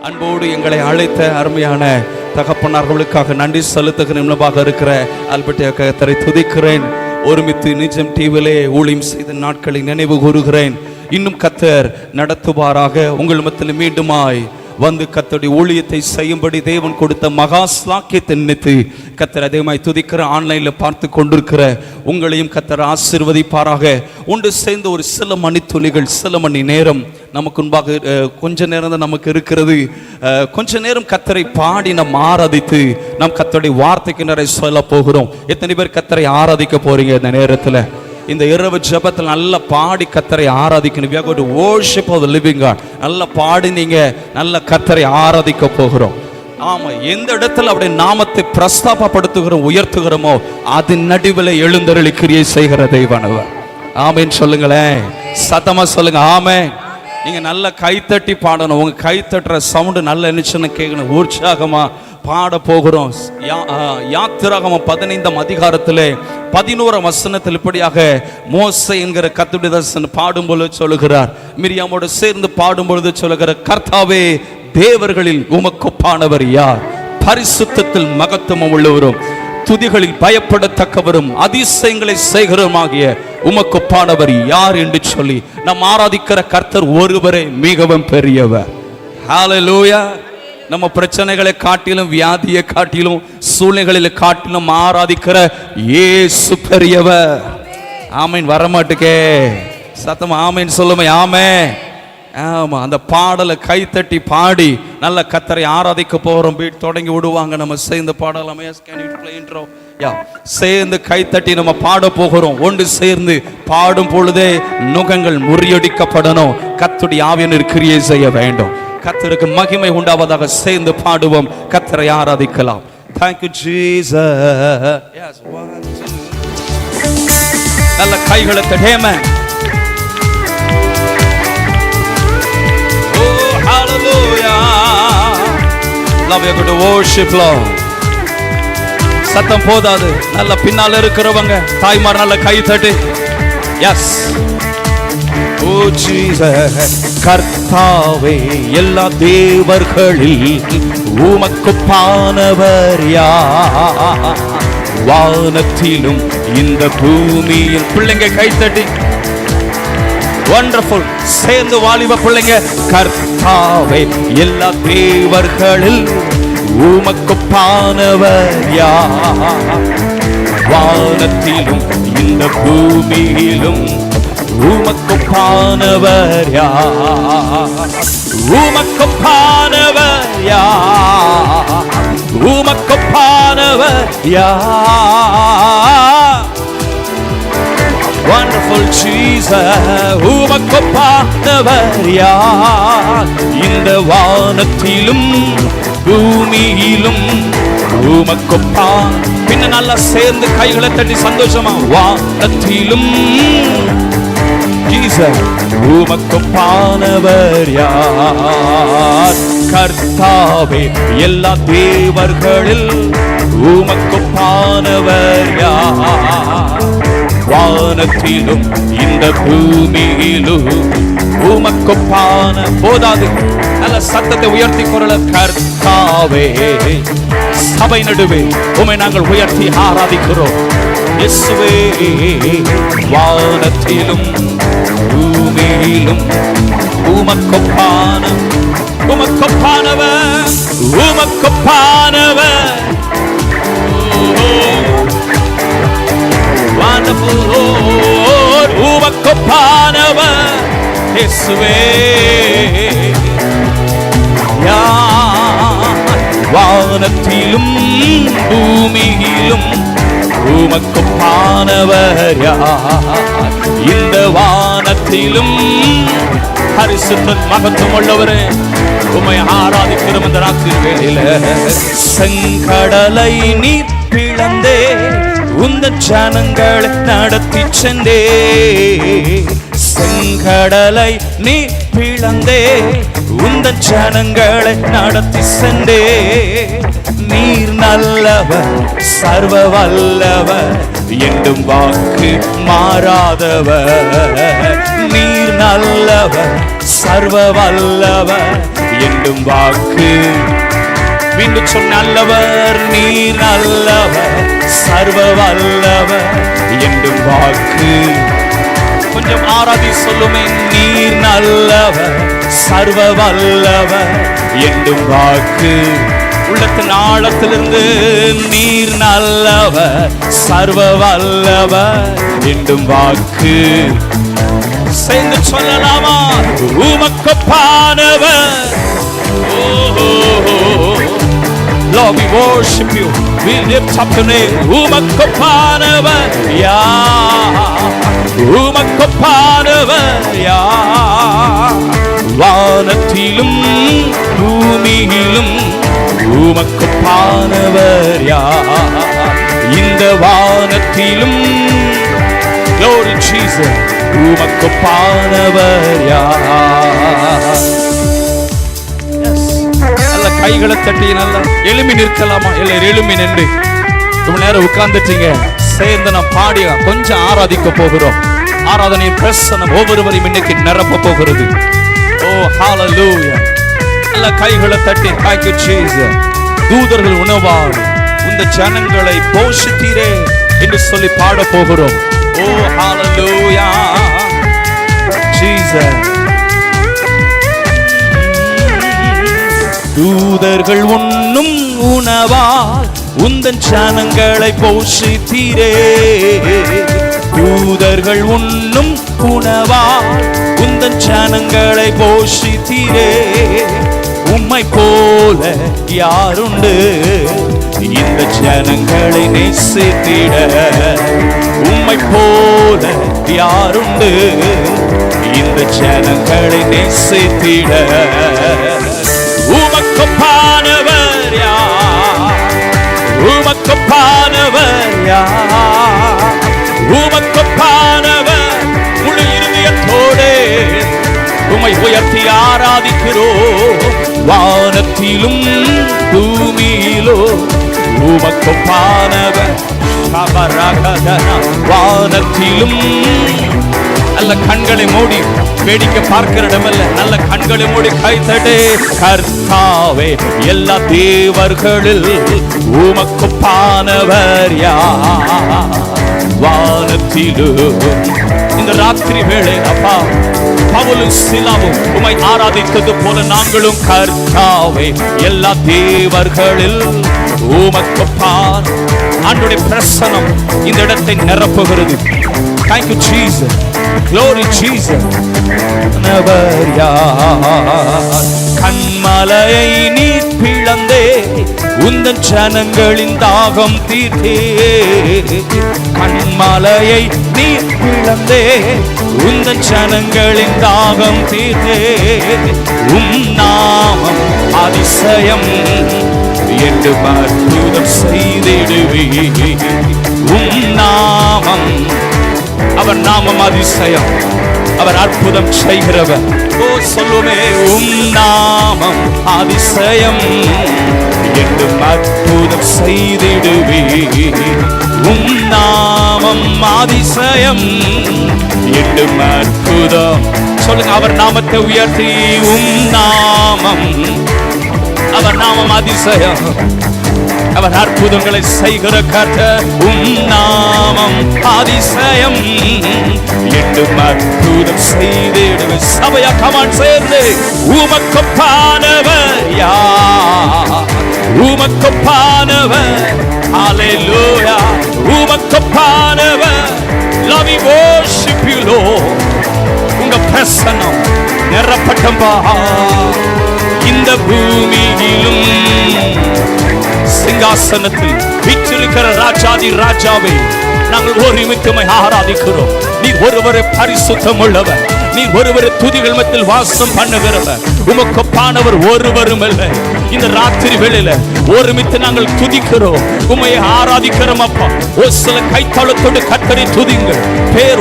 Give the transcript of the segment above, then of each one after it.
அன்போடு எங்களை அழைத்த அருமையான தகப்பனார்களுக்காக நன்றி செலுத்துகிற நிமிடமாக இருக்கிற ஆல்பர்ட் கர்த்தரை துதிக்கிறேன். ஒருமித்து நிஜம் டிவிலே ஊழியம் செய்த நாட்களை நினைவு கூறுகிறேன். இன்னும் கர்த்தர் நடத்துவாராக. உங்கள் மத்தியில் மீண்டுமாய் வந்து கர்த்தருடைய ஊழியத்தை செய்யும்படி தேவன் கொடுத்த மகா ஸ்லாக்கியத்தை நினைத்து கர்த்தர் அதேமாய் துதிக்கிற ஆன்லைன்ல பார்த்து கொண்டிருக்கிற உங்களையும் கர்த்தர் ஆசீர்வதிப்பாராக. ஒன்று சேர்ந்து ஒரு சில மணித்துளிகள், சில மணி நேரம் நமக்கு முன்பாக கொஞ்ச நேரம் தான் நமக்கு இருக்கிறது. கொஞ்ச நேரம் கர்த்தரை பாடி நாம் ஆராதித்து நாம் கர்த்தருடைய வார்த்தைக்கு நிறைய சொல்ல போகிறோம். எத்தனை பேர் கர்த்தரை ஆராதிக்க போறீங்க இந்த நேரத்தில்? இந்த இரவு ஜெபத்தில் நல்லா பாடி கர்த்தரை ஆராதிக்கணும். We are going to worship of the living God. நல்லா பாடி நீங்க நல்ல கர்த்தரை ஆராதிக்க போகிறோம். ஆமா, எந்த இடத்துல அப்படியே நாமத்தை பிரஸ்தாபப்படுத்துகிறோம், உயர்த்துகிறோமோ அது நடுவில் எழுந்தருளி கிரியை செய்கிற தெய்வானவர். ஆமேன்னு சொல்லுங்களேன், சத்தமா சொல்லுங்க ஆமென். நீங்க நல்ல கைத்தட்டி பாடணும். உங்க கைத்தட்டுற சவுண்டு நல்ல நினைச்சுன்னு கேட்கணும். உற்சாகமா பாட போகிறோம். யாத்திராகமம் 15ஆம் அதிகாரத்திலே 11ஆம் வசனத்தில் இப்படியாக மோசே என்கிற கர்த்தருடைய தாசன் பாடும்பொழுது சொல்லுகிறார், மிரியாமோடு சேர்ந்து பாடும்பொழுது சொல்லுகிற, கர்த்தாவே தேவர்களில் உமக்கு ஒப்பானவர் யார்? பரிசுத்தத்தில் மகத்துவம் உள்ளவரும் துதிகளில் பயப்படத்தக்கவரும் அதிசயங்களை செய்கிறோமாகிய உமக்கு ஒப்பானவர் யார் என்று சொல்லி நாம் ஆராதிக்கிற கர்த்தர் ஒருவரே மிகவும் பெரியவர். ஹல்லேலூயா. நம்ம பிரச்சனைகளை காட்டிலும், வியாதியை காட்டிலும், சூழ்நிலைகளில் காட்டிலும் ஆராதிக்கிற இயேசு பெரியவர். ஆமீன். வரமாட்டுக்கே சத்தமா ஆமீன் சொல்லுமே. ஆமென். ஆமா, அந்த பாடலை கைத்தட்டி பாடி நல்ல கர்த்தரை ஆராதிக்க போறோம். பீட் தொடங்கி விடுவாங்க. நம்ம சேர்ந்து பாடலாமே. சேர்ந்து கைத்தட்டி நம்ம பாட போகிறோம். ஒன்று சேர்ந்து பாடும் பொழுதே நுகங்கள் முறியடிக்கப்படணும். கர்த்தருடைய ஆவியானவர் கிரியை செய்ய வேண்டும். கர்த்தருக்கு மகிமை உண்டாவதாக சேர்ந்து பாடுவோம். கர்த்தரை ஆராதிக்கலாம். Thank you Jesus. Yes, 1 2. நல்ல கைகளை தட்டேமே. Oh hallelujah. Love you to worship Lord. சத்தம் போதாது. நல்ல பின்னால இருக்கிறவங்க தாய்மார் நல்ல கை தட்டி. Yes. Oh Jesus. கர்த்தாவே எல்லா தேவர்களில் உமக்கு ஒப்பானவர் யார்? வானத்திலும் இந்த பூமியில். பிள்ளைங்க கைத்தட்டி. வண்டர்ஃபுல். சேர்ந்து வாலிப பிள்ளைங்க, கர்த்தாவே எல்லா தேவர்களில் உமக்கு ஒப்பானவர் யார்? வானத்திலும் இந்த பூமியிலும் உமக்கு ஒப்பானவர் யார்? உமக்கு ஒப்பானவர் யார்? உமக்கு ஒப்பானவர் யார்? Wonderful Jesus. உமக்கு ஒப்பானவர் யார்? இந்த வானத்திலும் பூமியிலும் உமக்கு ஒப்பான். பின்ன நல்லா சேர்ந்து கைகளை தட்டி சந்தோஷமா, வானத்திலும் உமக்கு ஒப்பானவர் யார்? கர்த்தாவே எல்லா தேவர்களில் உமக்கு ஒப்பானவர் யார்? வானத்திலும் இந்த பூமியிலும் உமக்கு ஒப்பான. போதாது, நல்ல சத்தத்தை உயர்த்தி குரல, கர்த்தாவே சபை நடுவே உம்மை நாங்கள் உயர்த்தி ஆராதிக்கிறோம். இயேசுவே வானத்திலும் பூமியிலும் உமக்கு ஒப்பான, உமக்கு ஒப்பானவர், உமக்கு ஒப்பானவர். Wonderful Lord, உமக்கு ஒப்பானவர் இயேசுவே. வானத்திலும் பூமியிலும் உமக்கு ஒப்பானவர் யார்? இந்த வானத்திலும் பரிசுத்த மகத்துவம் உள்ளவரே உம்மை ஆராதிக்கிறோம். இந்த ராத்திரி வேளையில செங்கடலை நீ பிளந்தே உந்த ஜனங்களை நடத்தி சென்றே. செங்கடலை நீ பிளந்தே உந்தன் ஜனங்களை நடத்தி சென்றே. நீர் நல்லவர், சர்வ வல்லவர், என்றும் வாக்கு மாறாதவர். நீர் நல்லவர், சர்வ வல்லவர், என்றும் வாக்கு. மீண்டும் சொல், நல்லவர், நீர் நல்லவர், சர்வ வல்லவர், என்றும் வாக்கு. கொஞ்சம் ஆராதி சொல்லுமே, நீர் நல்லவர், சர்வ வல்லவர், என்றும் வாக்கு. உள்ளத்தின் ஆழத்திலிருந்து நீர் நல்லவர், சர்வ வல்லவர், என்றும் வாக்கு. சேர்ந்து சொல்லலாமா? உமக்கொப்பானவர். Lord, we worship you, we lift up your name. உமக்கொப்பானவர் யார்? உமக்கொப்பானவர் யார்? வானத்திலும் பூமியிலும் உமக்கொப்பானவர் யார்? இந்த வானத்திலும் Glory Jesus, உமக்கொப்பானவர் யார்? நல்ல கைகளை தட்டி நல்ல எழுமி நிற்கலாமா? எல்லாரும் எழுமி நின்று ரொம்ப நேரம் உட்கார்ந்துட்டீங்க. சேர்ந்து நாம் பாடி கொஞ்சம் ஆராதிக்க போகிறோம். ஆராதனையின் பிரசன்னம் ஒவ்வொருவரையும் இன்னைக்கு நிரப்ப போகிறது. ஓ ஹalleluya. நல்ல கைகளை தட்டி thank you Jesus. தூதர்கள் உணவால் இந்த ஜனங்களை போஷித்தீரே என்று சொல்லி பாட போகிறோம். ஓ ஹalleluya Jesus. தூதர்கள் உண்ணும் உணவால் உந்தன் ஜனங்களை போஷித்தீரே. தூதர்கள் உண்ணும் உணவால் உந்தன் ஜனங்களை போஷித்தீரே. உம்மை போல யாருண்டு இந்த ஜனங்களை நேசித்திட? உம்மை போல யாருண்டு இந்த ஜனங்களை நேசித்திட? உமக்கொப்பானவர் யார்? உமக்கொப்பானவர் யார்? உமக்கொப்பானவர். முழு இருதயத்தோடே உம்மை உயர்த்தி ஆராதிக்கிறோம். வானத்திலும் பூமியிலும் உமக்கொப்பானவர். வானத்திலும் நல்ல கண்களை மூடி வேடிக்கை பார்க்கிற இடமல்ல, நல்ல கண்களை மூடி கைத்தட்டே. கர்த்தாவே, எல்லா தேவர்களில் உமக்கொப்பானவர் யார்? வானத்திலும் இந்த ராத்திரி வேளை அப்பா பவுலும் சீலாவும் உம்மை ஆராதித்தது போல நாங்களும் கர்த்தாவே எல்லா தேவர்களில் உமக்கொப்பான். ஆண்டவருடைய பிரசன்னம் இந்த இடத்தை நிரப்புகிறது. Thank you Jesus. Glory Jesus. நவர் யார்? கண்மலையை நீர் பிளந்தே உந்தன் ஜனங்களின் தாகம் தீர்த்தே. கண்மலையை நீர் பிளந்தே உந்தன் ஜனங்களின் தாகம் தீர்த்தே. நாமம் அதிசயம் என்று அற்புதம் செய்திடுவே. நாமம், அவர் நாமம் அதிசயம், அவர் அற்புதம் செய்கிறவர். ஓ சொல்லுமே, நாமம் அதிசயம் என்று அற்புதம் செய்திடுவே. நாமம் அதிசயம் என்று அற்புதம். சொல்லுங்க, அவர் நாமத்தை உயர்த்தி. நாமம், அவர் நாமம் அதிசயம், அவர் அற்புதங்களை செய்கிற கர்த்தர். நாமம் அதிசயம் என்று அற்புதம் செய்திடுவே. சபையா கமான் சேர்ந்து உமக்கொப்பானவர் யார்? உமக்கொப்பானவர். ஹalleluya. உமக்கொப்பானவர். Love we worship you Lord. உங்க பிரசன்னம் நிரப்பட்டம்பா இந்த பூமியிலும். சிங்காசனத்தில் வீற்றிருக்கிற ராஜாதி ராஜாவை நாங்கள் ஒரு நிமித்தமாய் ஆராதிக்கிறோம். நீர் ஒருவரே பரிசுத்தம் உள்ளவர், நீர் ஒருவரே துதிகள் மத்தியில் வாசம் பண்ணுகிறவர். உமக்கொப்பானவர் ஒருவரும் இல்லை. இந்த ராத்திரி வேளையில ஒருமித்து நாங்கள் துதிக்கிறோம், உம்மை ஆராதிக்கிறோம் அப்பா. ஓசல கைத்தாளத்தோடு கர்த்தரை துதிங்கள்.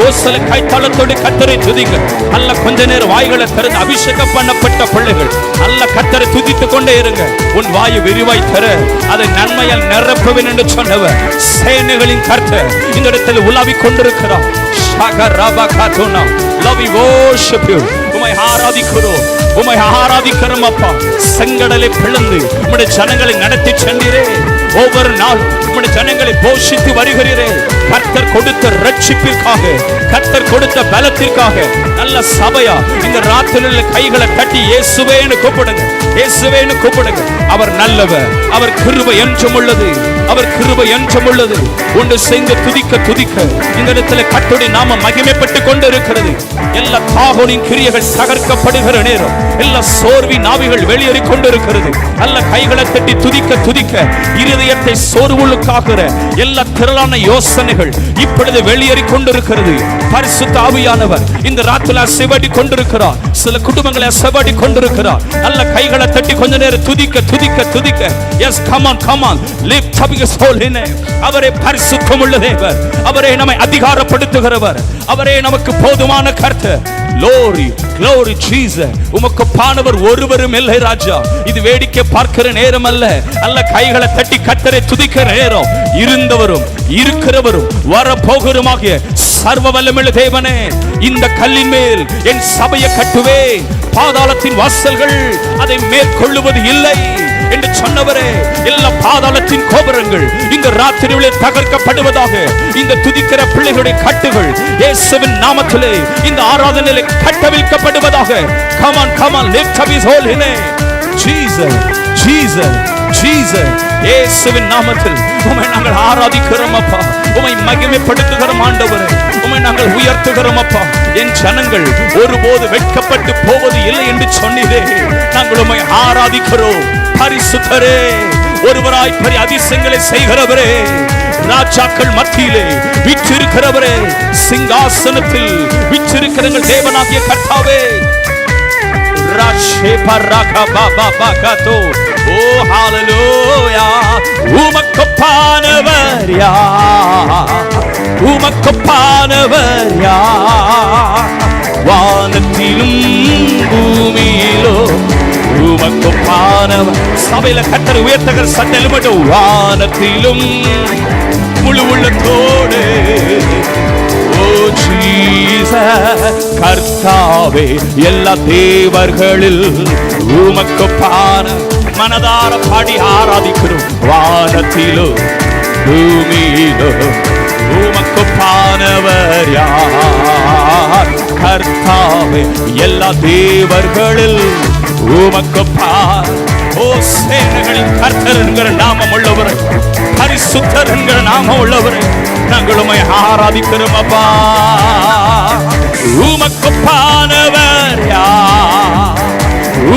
ஓசல கைத்தாளத்தோடு கர்த்தரை துதிங்கள். அல்ல கொஞ்ச நேரம் வாய்களை திறந்து அபிஷேகம் பண்ணப்பட்ட பிள்ளைகள் அல்ல கர்த்தரை துதித்துக் கொண்டே இருங்க. உன் வாயு விரிவாய் தர அதை நன்மையால் நிரப்புவேன் என்று சொன்னவர் சேனைகளின் கர்த்தர் இந்த இடத்தில் உலாவிக் கொண்டிருக்கிறார். உம்மை ஆராதிக்கிறோம், உம்மை ஆராதிக்கிறோம் அப்பா. செங்கடலை பிளந்து உம்முடைய ஜனங்களை நடத்தி சென்றீரே. ஒவ்வொரு நாள் உம்முடைய ஜனங்களை போஷித்து வருகிறீரே. கர்த்தர் கொடுத்த ரட்சிப்பிற்காக, கர்த்தர் கொடுத்த பலத்திற்காக நல்ல சபையா இந்த ராத்திரியில் கைகளை தட்டி இயேசுவேன்னு கூப்பிடுங்க, இயேசுவேன்னு கூப்பிடுங்க. அவர் நல்லவர், அவர் கிருபை என்றும் உள்ளது, அவர் கிருபை என்றும் உள்ளது. ஒன்று சேர்ந்து துதிக்க துதிக்க இந்த இடத்துல கர்த்தருடைய நாமம் மகிமைப்பட்டு கொண்டு இருக்கிறது. எல்லா தாகோனின் கிரியைகள் தகர்க்கப்படுகிற நேரம், எல்லா சோர்வின் ஆவிகள் வெளியேறி கொண்டிருக்கிறது. நல்ல கைகளை தட்டி துதிக்க துதிக்க இருதயத்தை சோர்வுகளுக்காகிற எல்லா திரளான யோசனைகள் இப்பொழுது வெளியேறி கொண்டிருக்கிறது. பரிசுத்த ஆவியானவர் இந்த ராத்திரில அசைவாடி கொண்டிருக்கிறார். சில குடும்பங்களை அசைவாடி கொண்டிருக்கிறார். நல்ல கைகளை தட்டி கொஞ்ச நேரம் துதிக்க துதிக்க துதிக்க. Yes, come on come on, lift up your soul in. அவரே பரிசுத்தமுள்ள தேவன், அவரே நம்மை அதிகாரப்படுத்துகிறவர், அவரே நமக்கு போதுமான கர்த்தர். Glory, glory Jesus. உமக்கு பானவர் ஒருவரும் இல்லை ராஜா. இது வேடிக்கை பார்க்கிற நேரம் அல்ல, அல்ல கைகளை தட்டி கர்த்தரை துதிக்கிற நேரம். இருந்தவரும் இருக்கிறவரும் வரப்போகிறவருமாகிய சர்வ வல்லமையுள்ள தேவனே, இந்த கல்லின் மேல் என் சபையை கட்டுவேன், பாதாளத்தின் வாசல்கள் அதை மேற்கொள்ளுவது இல்லை என்று சொன்னவரே, எல்லா பாதாளத்தின் கோபுரங்கள் இந்த ராத்திரியிலே தகர்க்கப்படுவதாக. இந்த துதிக்கிற பிள்ளைகளுடைய கட்டுகள் இயேசுவின் நாமத்திலே இந்த ஆராதனையிலே கட்டவிழ்க்கப்படுவதாக. Come on, come on, lift up his holy name. Jesus, Jesus, Jesus. இயேசுவின் நாமத்தில் உம்மை நாங்கள் ஆராதிக்கிறோம் அப்பா, உம்மை மகிமைப்படுத்துகிறோம் ஆண்டவரே, உம்மை நாங்கள் உயர்த்துகிறோம் அப்பா. என் ஜனங்கள் ஒருபோது வெட்கப்பட்டு போவது இல்லை என்று சொன்னீரே. நாங்கள் உம்மை ஆராதிக்கிறோம். பரிசுத்தரே, ஒருவராய் பெரிய அதிசயங்களை செய்கிறவரே, ராஜாக்கள் மத்தியிலே வீற்றிருக்கிறவரே, சிங்காசனத்தில் வீற்றிருக்கிற தேவனாகிய கர்த்தாவே. ராஷே பராகா பாபா பாகாதோ. ஓ ஹalleluya. உமக்கு பானவர் யார், உமக்கு பானவர் யார், வானத்திலும் பூமியிலும் உமக்கு பானவர். சபையில கர்த்தர் உயர்த்துகிற சத்தம் மட்டும். வானத்திலும் முழு உள்ளத்தோடு ஓ ஜீசஸ் கர்த்தாவே, எல்லா தேவர்களில் உமக்கு பான மனதார பாடி ஆராதிக்கிறோம். வானத்திலும் பூமியிலும் உமக்கு பானவர் யார், கர்த்தாவே, எல்லா தேவர்களில் உமக்கு பார். ஓ சேனைகளின் கர்த்தர் என்கிற நாமம் உள்ளவரை, பரிசுத்தர் என்கிற நாமம் உள்ளவரை நாங்கள் உம்மை ஆராதிக்கிறோம் அப்பா. உமக்கு பானவர் யார்,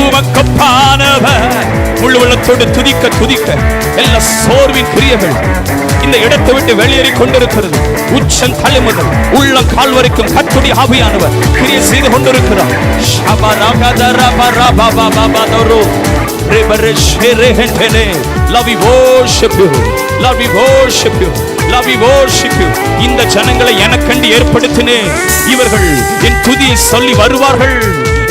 உமக்கு பானவர். முழு உள்ளத்தோடு துதிக்க துதிக்க எல்லா சோர்வின் கிரியைகள் இந்த இடத்தை விட்டு வெளியேறி கொண்டிருக்கிறது. உச்சம் தலை முதல் உள்ள கால் வரைக்கும் கர்த்தருடைய ஆவியானவர் கிரியை செய்து கொண்டிருக்கிறார். Love we worship you, love we worship you, love we worship you. இந்த ஜனங்களை எனக்கண்டு ஏற்படுத்தினேன், இவர்கள் என் துதியை சொல்லி வருவார்கள்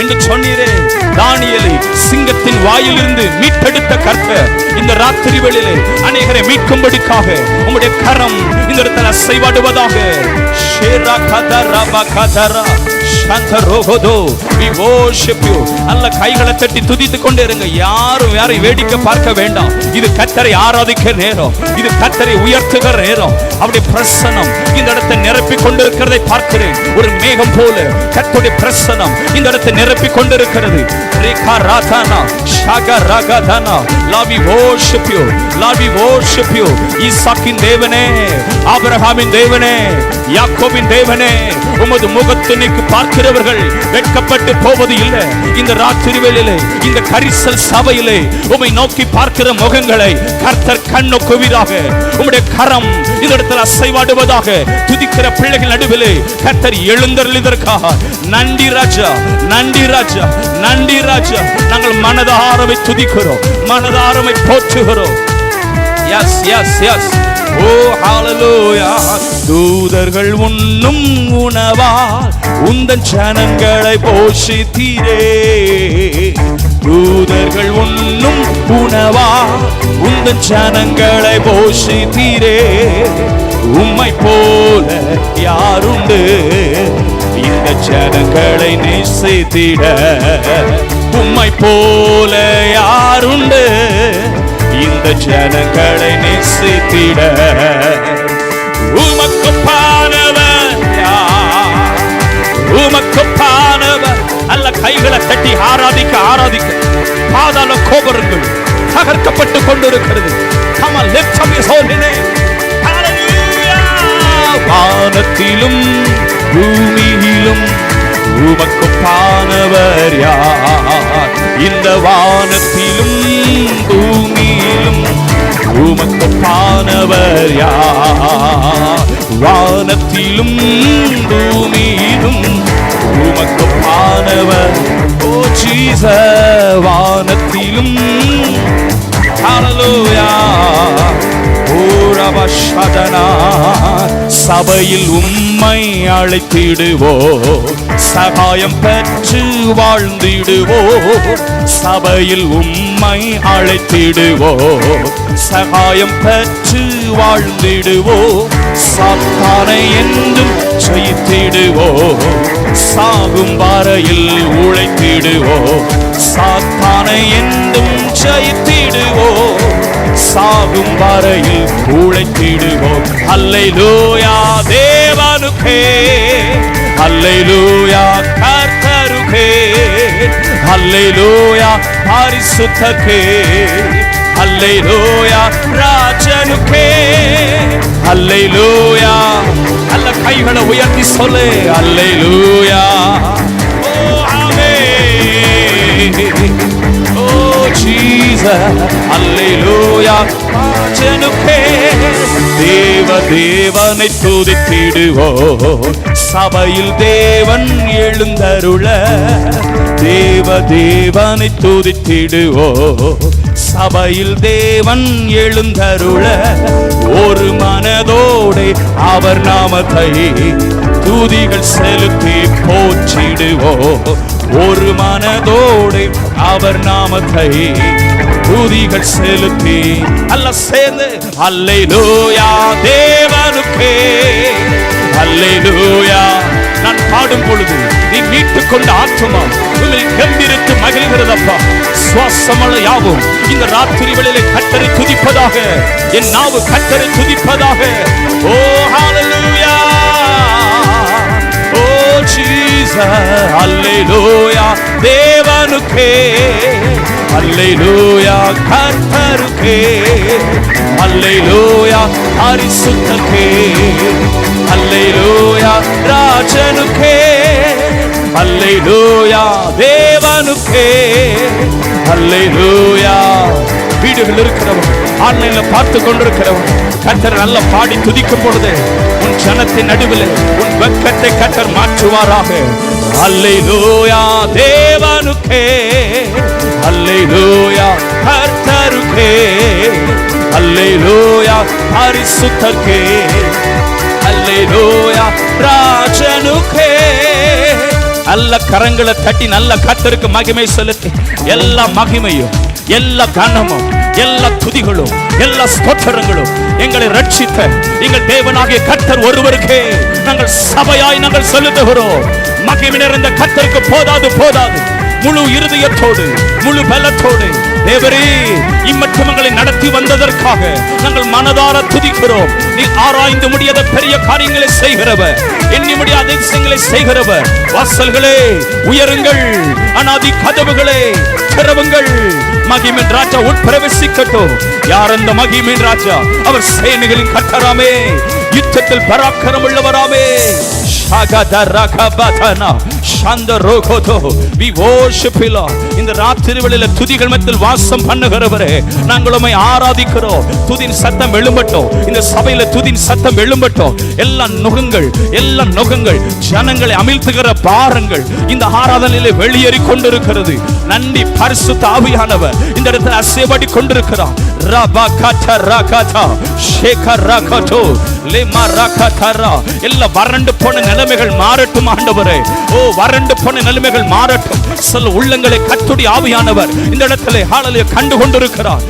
என்று சொன்னீரே. தானியேலை சிங்கத்தின் வாயிலிருந்து மீட்டெடுத்த கர்த்தர் இந்த ராத்திரி வேளையிலே அநேகரை மீட்கும்படிக்காக உம்முடைய கரம் இந்த இடத்தில் அசைவாடுவதாக. ஷேரா கதரா பகதரா சந்தரோகதோ. we worship you. அல்ல கைகளை தட்டி துதித்துக் கொண்டே இருங்க. யாரும் யாரையும் வேடிக்கை பார்க்க வேண்டாம். இது கர்த்தரை ஆராதிக்கிற நேரம், இது கர்த்தரை உயர்த்துகிற நேரம். அவருடைய பிரசன்னம் இந்த இடத்தை நிரப்பிக் கொண்டிருக்கிறதை பார்க்கிறேன். ஒரு மேகம் போல கர்த்தருடைய பிரசன்னம் இந்த இடத்தை நிரப்பிக் கொண்டிருக்கிறது. ரேகா ராதானா ஷாகா ராகாதானா. love we worship you, love we worship you. ஈசாக்கின் தேவனே, ஆபிரகாமின் தேவனே, யாக்கோபின் தேவனே, உமது முகத்தை பார்க்க பார்க்கிறவர்கள் வெட்கப்பட்டு போவது இல்லை. இந்த ராத்திரி வேளையிலே இந்த கரிசல் சபையிலே உம்மை நோக்கி பார்க்கிற முகங்களை கர்த்தர் கண்ணொக்குவீராக. உம்முடைய கரம் இந்த இடத்தில் அசைவாடுவதாக. துதிக்கிற பிள்ளைகள் நடுவிலே கர்த்தர் எழுந்தருளிதற்காக நன்றி ராஜா, நன்றி ராஜா, நன்றி ராஜா. நாங்கள் மனதாரவை துதிக்கிறோம், மனதாரவை போற்றுகிறோம். Yes yes yes. ஓ ஹalleluya. தூதர்கள் உண்ணும் உணவால் உந்தன் ஜனங்களை போஷித்தீரே. தூதர்கள் உண்ணும் உணவால் உந்தன் ஜனங்களை போஷித்தீரே. உம்மை போல யாருண்டு இந்த ஜனங்களை நேசித்திட? உம்மை போல யாருண்டு இந்த ஜனங்களை நேசித்திட? உமக்கு பானவர் யார்? உமக்கு பானவர். நல்ல கைகளை தட்டி ஆராதிக்க ஆராதிக்க. பாதாள கோபுரங்கள் தகர்க்கப்பட்டு கொண்டிருக்கிறது. Come on, lift up your holy name. Hallelujah. வானத்திலும் பூமியிலும் உமக்கு பானவர் யார்? இந்த வானத்திலும் பூமியிலும் உமக்கு பானவர் யார்? வானத்திலும் பூமியிலும் உமக்கு பானவர். ஓ ஜீசஸ். வானத்திலும் ஹalleluya. சபையில் உம்மை அழைத்திடுவோ, சகாயம் பெற்று வாழ்ந்திடுவோ. சபையில் உம்மை அழைத்திடுவோ, சகாயம் பெற்று வாழ்ந்திடுவோ. சாத்தானை என்றும் ஜெயித்திடுவோ, சாகும் வரையில் உழைத்திடுவோ. சாத்தானை என்றும் ஜெயித்திடுவோ, சாகும் வரையில் உழைத்திடுவோம். அல்லேலூயா தேவனுக்கே, அல்லேலூயா கர்த்தருக்கே, அல்லேலூயா பரிசுத்தருக்கே, அல்லேலூயா ராஜனுக்கே, அல்லேலூயா. நல்ல கைகளை உயர்த்தி சொல்லு அல்லேலூயா. ஓ ஆமென். ஓ ஜீசஸ். அல்லேலூயா ராஜனுக்கே. தேவனை துதித்திடுவோ, சபையில் தேவன் எழுந்தருள. தேவனை துதித்திடுவோ, சபையில் தேவன் எழுந்தருள. ஒரு மனதோடு அவர் நாமத்தை துதிகள் செலுத்தி போற்றிடுவோ. ஒரு மனதோடு அவர் நாமத்தை துதிகள் செலுத்தி அல்ல சேர்ந்து அல்லேலூயா தேவனுக்கே, அல்லேலூயா. நான் பாடும் பொழுது நீ மீட்டுக் கொண்ட ஆத்துமா உங்களை கெம்பிருத்து மகிழ்கிறதப்பா. சுவாசமள யாவும் இந்த ராத்திரி வேளையிலே கர்த்தரை துதிப்பதாக. என் நாவு கர்த்தரை துதிப்பதாக. ஓ ஹalleluya. ஓ ஜீசஸ். அல்லேலூயா தேவனுக்கே, அல்லேலூயா கர்த்தருக்கே, அல்லேலூயா பரிசுத்தருக்கே, அல்லேலூயா ராஜனுக்கே, அல்லேலூயா தேவனுக்கே, அல்லேலூயா. வீடுகள் இருக்கிறவன், ஆன்லைன்ல பார்த்து கொண்டிருக்கிறவன், கர்த்தர் நல்ல பாடி துதிக்கும் பொழுது உன் ஜனத்தின் நடுவில் உன் வெட்கத்தை கர்த்தர் மாற்றுவாராக. அல்லேலூயா தேவனுக்கே, அல்லேலூயா கர்த்தருக்கே, அல்லேலூயா பரிசுத்தருக்கே, அல்லேலூயா ராஜனுக்கே. நல்ல கரங்களை தட்டி நல்ல கர்த்தருக்கு மகிமை செலுத்தி எல்லா மகிமையும் எல்லா கனமும் எல்லா துதிகளும் எல்லா ஸ்தோத்திரங்களும் எங்களை ரட்சித்த எங்கள் தேவனாகிய கர்த்தர் ஒருவருக்கே நாங்கள் சபையாய் நாங்கள் செலுத்துகிறோம். மகிமை நிறைந்த கர்த்தருக்கு போதாது போதாது. முழு இருதயத்தோடு முழு பலத்தோடு தேவரே இம்மட்டும் எங்களை நடத்தி வந்ததற்காக நாங்கள் மனதார துதிக்கிறோம். நீ ஆராய்ந்து முடியாத பெரிய காரியங்களை செய்கிறவர், எண்ணி முடியாத அதிசயங்களை செய்கிறவர். வாசல்களே உயருங்கள், அநாதி கதவுகளே திறவுங்கள். மகிமையின் ராஜா உட்பிரவேசிக்கட்டும். யார் அந்த மகிமையின் ராஜா? அவர் சேனைகளின் கர்த்தராமே, யுத்தத்தில் பராக்கிரமம் உள்ளவராமே. We worship you, Lord. இந்த ராத்திரி வேளையில துதிகள் மத்தியில் வாசம் பண்ணுகிறவரே, நாங்கள் உம்மை ஆராதிக்கிறோம். துதியின் சத்தம் எழும்பட்டும், இந்த சபையில துதியின் சத்தம் எழும்பட்டும். எல்லா நுகங்கள் ஜனங்களை அமிழ்த்துகிற பாரங்கள் இந்த ஆராதனையிலே வெளியேறி கொண்டிருக்கிறது. நன்றி, பரிசுத்த ஆவியானவர் இந்த இடத்துல அசைவாடி கொண்டிருக்கிறார். எல்லா வறண்டு போன நிலைமைகள் மாறட்டும் ஆண்டவரே. ஓ, வறண்டு போன நிலைமைகள் மாறட்டும். சில உள்ளங்களை கர்த்தருடைய ஆவியானவர் இந்த இடத்திலே ஹalleluya கண்டு கொண்டிருக்கிறார்.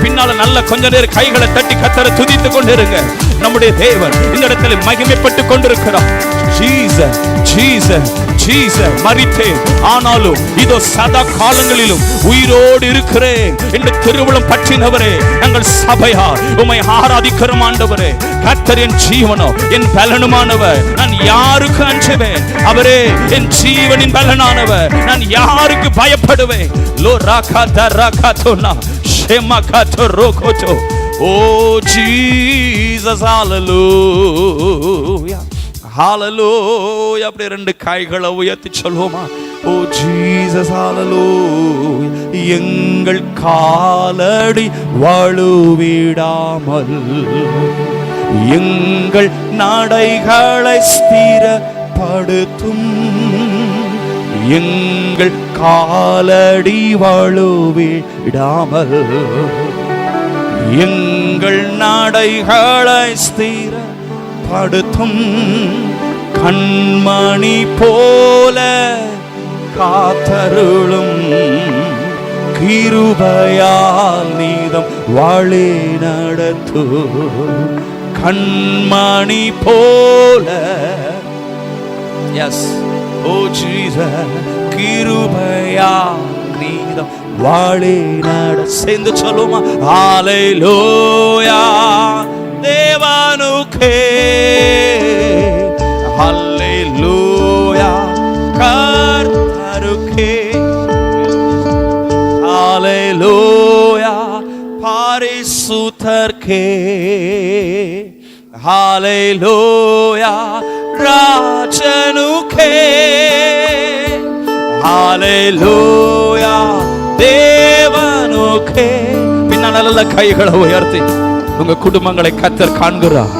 பின்னால நல்ல கொஞ்ச நேரம் கைகளை தட்டி கர்த்தரை துதித்து கொண்டிருங்க. நம்முடைய தேவன் இந்த இடத்திலே மகிமைப்பட்டு கொண்டிருக்கிறார். ஜீசஸ் ஜீசஸ் ஜீசஸ் மரித்தேன், ஆனாலும் இதோ சதா காலங்களிலும் உயிரோடு இருக்கிறேன் என்று திருவுளம் பற்றினவரே, நாங்கள் சபையார் உம்மை ஆராதிக்கிறோம் ஆண்டவரே. கர்த்தர் என் ஜீவனோ என் பலனுமானவர், நான் யாருக்கு அஞ்சுவேன்? அவரே என் ஜீவனின் பலனானவர், நான் யாருக்கு பயப்படுவேன்? லோ ராகாதா ராகாதோனா ஷேமாகாதோ ரோகோதோ. ஓ ஜீசஸ், ஹalleluya ஹalleluya. அப்படியே ரெண்டு கைகளை உயர்த்தி சொல்வோமா? ஓ ஜீசஸ், ஹalleluya. எங்கள் காலடி வழுவிடாமல் எங்கள் நடைகளை ஸ்திரப்படுத்தும், எங்கள் காலடி வழுவிடாமல் எங்கள் நடைகளை ஸ்திரப்படுத்தும், கண்மணி போல காத்தருளும், கிருபையால் நீதம் வழி நடத்து, கண்மணி போல. எஸ், ஓ ஜீசஸ், கிருபையால் நீதம் வழி நட. சேர்ந்து சொல்லுமா? ஹalleluya தேவனுக்கே, ஹalleluya கர்த்தருக்கே, ஹalleluya பரிசுத்தர்க்கே, ஹalleluya ராஜனுக்கே, ஹalleluya தேவனுக்கே. பின்னால் நல்ல கைகளை உயர்த்தி உங்க குடும்பங்களை கர்த்தர் காண்கிறார்.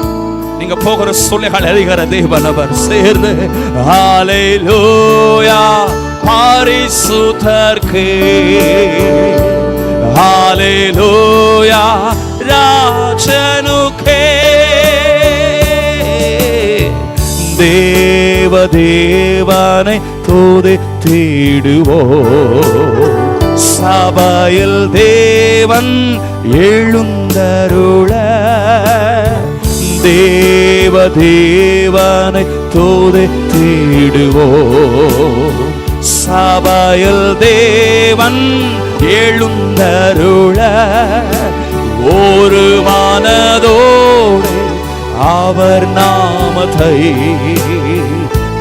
நீங்க போகிற சூழ்நிலைகள் அறிகிற தேவன் அவர். சேர்ந்து ஹalleluya பரிசுத்தர்க்கே, ஹalleluya ராஜனுக்கே, தேவனை துதித்திடுவோம், சபையில் தேவன் எழுந்தருள, தேவனை துதித்திடுவோம், சபையில் தேவன் எழுந்தருள, ஒரு மனதோடு அவர் நாமத்தை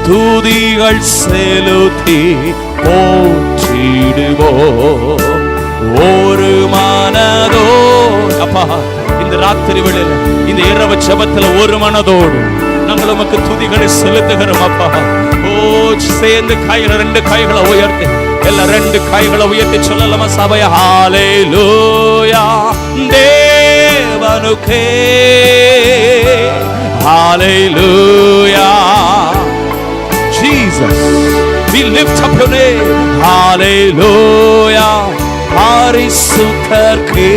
துதிகள் செலுத்தி போற்றிடுவோம், ஒரு மனதோடு. அப்பா, இந்த ராத்திரி வேளையில இந்த இரவு ஜெபத்துல ஒரு மனதோடு நாங்கள் உமக்கு துதிகளை செலுத்துகிறோம் அப்பா. ஓ, சேர்ந்து கைகளை ரெண்டு கைகளை உயர்த்தி, எல்லா ரெண்டு கைகளை உயர்த்தி சொல்லலாமா சபையா? ஹalleluya தேவனுக்கே, ஹalleluya Jesus, we lift up your name, hallelujah பரிசுத்தர்க்கே,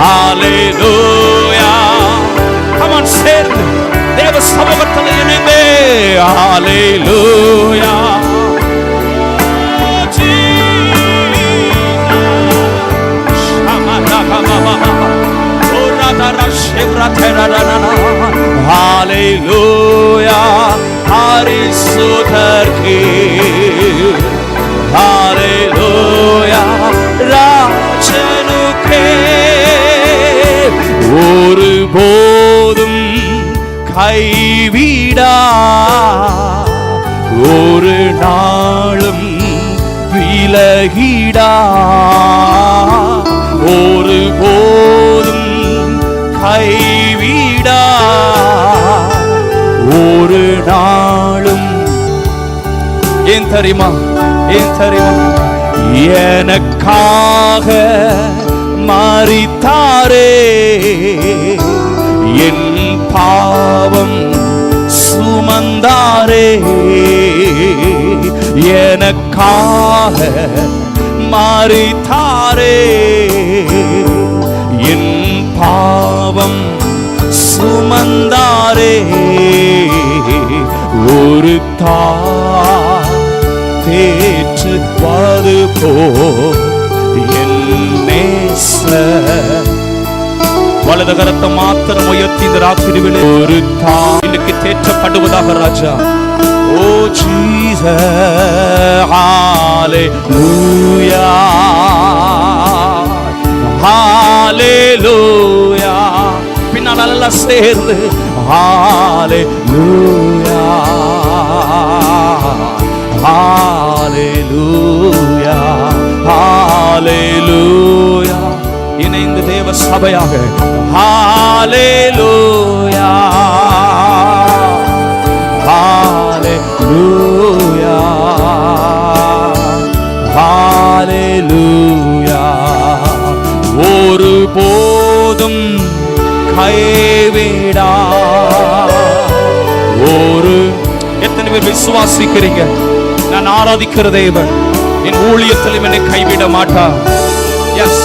hallelujah. Come on, சேர்ந்து தேவ சமூகத்தில் இணைந்து hallelujah. Hallelujah பரிசுத்தர்க்கே, hallelujah ராஜனுக்கே, ஒருபோதும் கைவிடா, ஒரு நாளும் விலகிடா, ஒருபோதும் கைவிடா, நாளும். ஏன் தெரியுமா? ஏன் தெரியுமா? எனக்காக மரித்தாரே, என் பாவம் சுமந்தாரே. எனக்காக மரித்தாரே, என் பாவம் சுமந்தாரே. ஒரு தேற்றுவது போ என் நேசர். வலது கரத்தை மாத்திரம் உயர்த்தி இந்த ராத்திரி வேளை ஒரு தாய்க்கு தேற்றப்படுவதாக ராஜா. ஓ ஜீசஸ், ஹalleluya, ஹalleluya. பின்னால் எல்லாம் சேர்ந்து ஹalleluya, ஹalleluya, ஹalleluya. இணைந்து தேவ சபையாக ஹalleluya, ஹalleluya, ஹalleluya. ஒரு போதும் கைவிடா. ஒரு எத்தனை பேர் விசுவாசிக்கிறீங்க? நான் ஆராதிக்கிற தேவன் என் ஊழியத்திலும் என்னை கைவிட மாட்டார். எஸ்,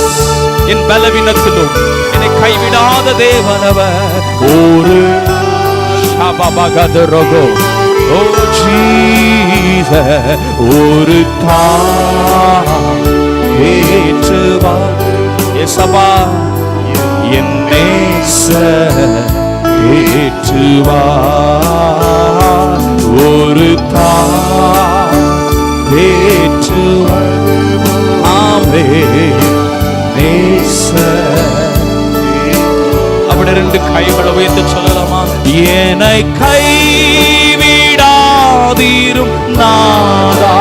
என் பலவீனத்திலும் என்னை கைவிடாத தேவனவர். ஒரு ஷபபகதரகோ, ஓ ஜீசஸ், ஒரு ஏற்றுவார். எசபா என் நேசர் ஏற்றுவார். ஒரு ஏற்றுவார். ஆமே நேசர். அப்படி ரெண்டு கைகளை உயர்த்தி சொல்லலாமா? என்னை கைவிடாதீரும் நாதா,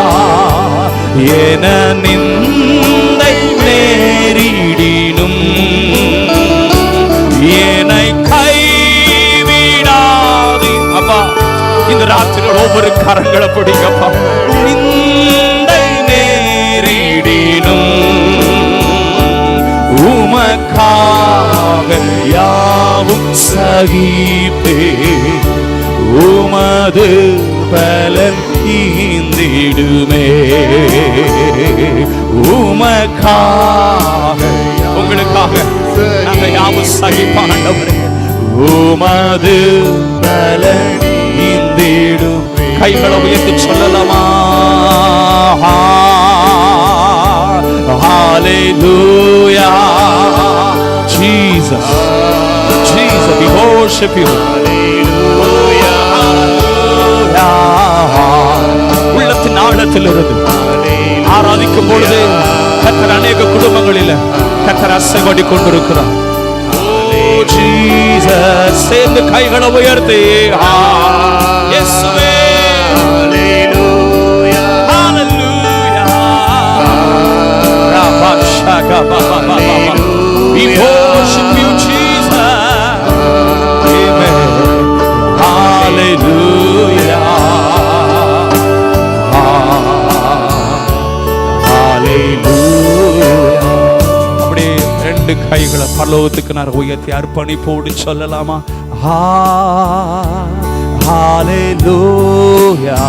என நிந்தை நேரிடினும் என்னை கைவிடாதீ. அப்பா, இந்த ராத்திரி ஒவ்வொரு கரங்களை பிடிங்கப்பா. நிந்தை நேரிடினும் உமக்காக யாவும் சகிப்பே, உமது பலன் ஈந்திடுமே. உமக்காக, உங்களுக்காக நாங்கள் யாவும் சகிப்பாண்டவரே. உமது பலன் ஈந்திடும். கைகளை உயர்த்தி சொல்லலாமா? Hallelujah, Jesus, Jesus, we worship you. Hallelujah, உள்ளத்தின் ஆழத்திலிருந்து ஆராதிக்கும் பொழுது கர்த்தர் அநேக குடும்பங்களில் கர்த்தர் அசைவாடி கொண்டிருக்கிறார். Jesus, சேர்ந்து கைகளை உயர்த்தி இயேசுவே. We worship you, Jesus. Amen. Hallelujah. Hallelujah. அப்படியே ரெண்டு கைகளை பரலோகத்துக்கு நான் உயர்த்தி அர்ப்பணிப்போடு சொல்லலாமா? Hallelujah.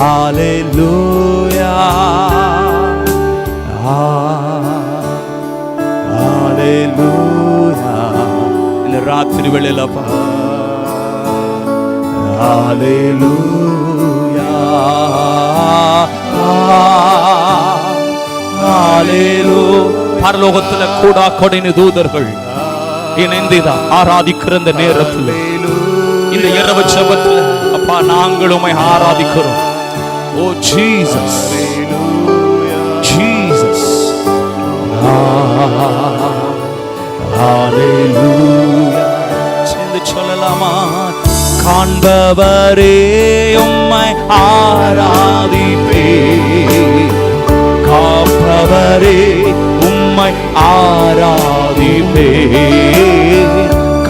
Hallelujah, Hallelujah. இந்த ராத்திரி வேளையில Hallelujah, Hallelujah. பரலோகத்துல கூடா கொடின தூதர்கள் இணைந்துதான் ஆராதிக்கிற இந்த நேரத்தில், இந்த இரவு ஜெபத்துல அப்பா நாங்கள் உம்மை ஆராதிக்கிறோம். Oh Jesus, Jesus, Hallelujah. சேர்ந்து சொல்லலாமா? காண்பவரே உம்மை ஆராதிப்பே, காப்பவரே உம்மை ஆராதிப்பே,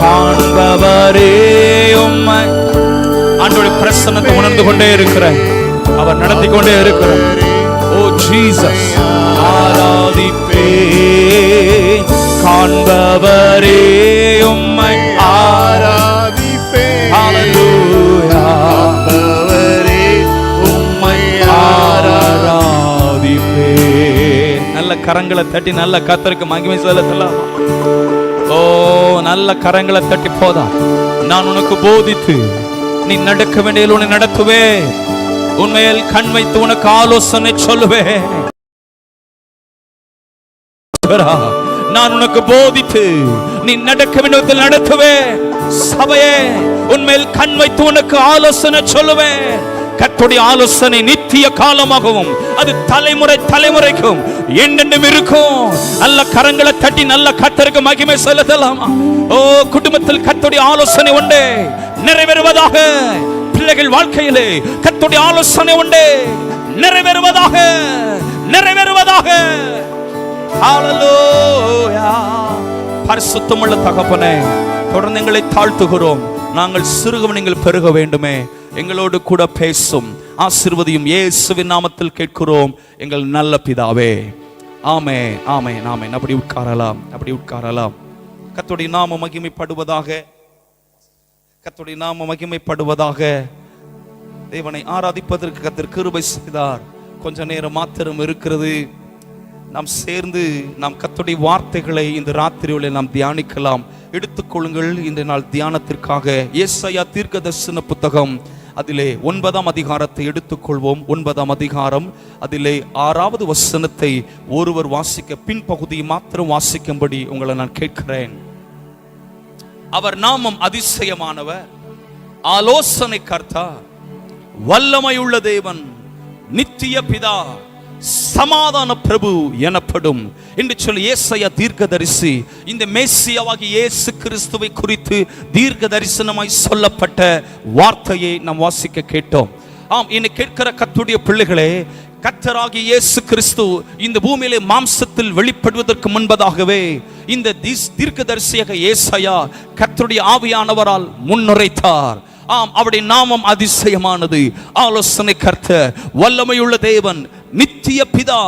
காண்பவரே காண்பவரே உம்மை. ஆண்டவருடைய பிரசன்னத்தை உணர்ந்து கொண்டே இருக்கிறேன். அவர் நடத்தி கொண்டே இருக்கிறார். ஓ ஜீசஸ், ஆராதிப்பேன். காண்பவரே உம்மை ஆராதிப்பேன். ஹல்லேலூயா. காண்பவரே உம்மை ஆராதிப்பேன். நல்ல கரங்களை தட்டி நல்ல கர்த்தருக்கு மகிமை செலுத்தலாம். ஓ நல்ல கரங்களை தட்டி போதா. நான் உனக்கு போதித்து நீ நடக்க வேண்டிய உன்னை நடத்துவே. உண்மையில் கண் வைத்து உனக்கு ஆலோசனை சொல்லுவேன். நான் உனக்கு போதித்து நீ நடக்க வேண்டிய நடத்துவே. சபையே, உண்மையில் கண் வைத்து உனக்கு ஆலோசனை சொல்லுவேன். கர்த்தருடைய ஆலோசனை நித்திய காலமாகவும் அது தலைமுறை தலைமுறைக்கும் என்னென்னும் இருக்கும். நல்ல கரங்களை தட்டி நல்ல கர்த்தருக்கு மகிமை செலுத்தலாமா? ஓ குடும்பத்தில் கர்த்தருடைய ஆலோசனை உண்டு, நிறைவேறுவதாக. பிள்ளைகள் வாழ்க்கையிலே கர்த்தருடைய ஆலோசனை உண்டு, நிறைவேறுவதாக, நிறைவேறுவதாக. ஹல்லேலூயா. பரிசுத்தமுள்ள தகப்பனே, தொடர்ந்து எங்களை தாழ்த்துகிறோம். நாங்கள் சிறுகவும் நீங்கள் பெருக வேண்டுமே. எங்களோடு கூட பேசும், ஆசீர்வதியும். இயேசுவின் நாமத்தில் கேட்கிறோம் எங்கள் நல்ல பிதாவே. ஆமென், ஆமென், ஆமென். அப்படி உட்காரலாம், அப்படி உட்காரலாம். கர்த்தருடைய நாமம் மகிமைப்படுவதாக, கர்த்தருடைய நாமம் மகிமைப்படுவதாக. தேவனை ஆராதிப்பதற்கு கர்த்தர் கிருபை செய்தார். கொஞ்ச நேரம் மாத்திரம் இருக்கிறது. நாம் சேர்ந்து நாம் கர்த்தருடைய வார்த்தைகளை இந்த ராத்திரியிலே நாம் தியானிக்கலாம். எடுத்துக்கொள்ளுங்கள். இந்த நாள் தியானத்திற்காக ஏசாயா தீர்க்கதரிசன புத்தகம், அதிலே 9ஆம் அதிகாரத்தை எடுத்துக்கொள்வோம். 9ஆம் அதிகாரம், அதிலே 6வது வசனத்தை ஒருவர் வாசிக்க, பின்பகுதியை மாத்திரம் வாசிக்கும்படி உங்களை நான் கேட்கிறேன். அவர் நாமம் அதிசயமானவர், ஆலோசனை கர்த்தா, வல்லமையுள்ள தேவன், நித்திய பிதா, சமாதான பிரபு எனப்படும் என்று சொல்லி ஏசாயா தீர்க்கதரிசி இந்த மேசியாவாகிய இயேசு கிறிஸ்துவை குறித்து தீர்க்க தரிசனமாய் சொல்லப்பட்ட வார்த்தையை நாம் வாசிக்க கேட்டோம். ஆம், என்னை கேட்கிற கர்த்தருடைய பிள்ளைகளே, கர்த்தராகிய இயேசு கிறிஸ்து இந்த பூமியிலே மாம்சத்தில் வெளிப்படுவதற்கு முன்பதாகவே இந்த தீர்க்கதரிசியாக ஏசாயா கர்த்தருடைய ஆவியானவரால் முன்னுரைத்தார். ஆம், அவருடைய நாமம் அதிசயமானது, ஆலோசனை கர்த்தர், வல்லமையுள்ள தேவன், நித்திய பிதா,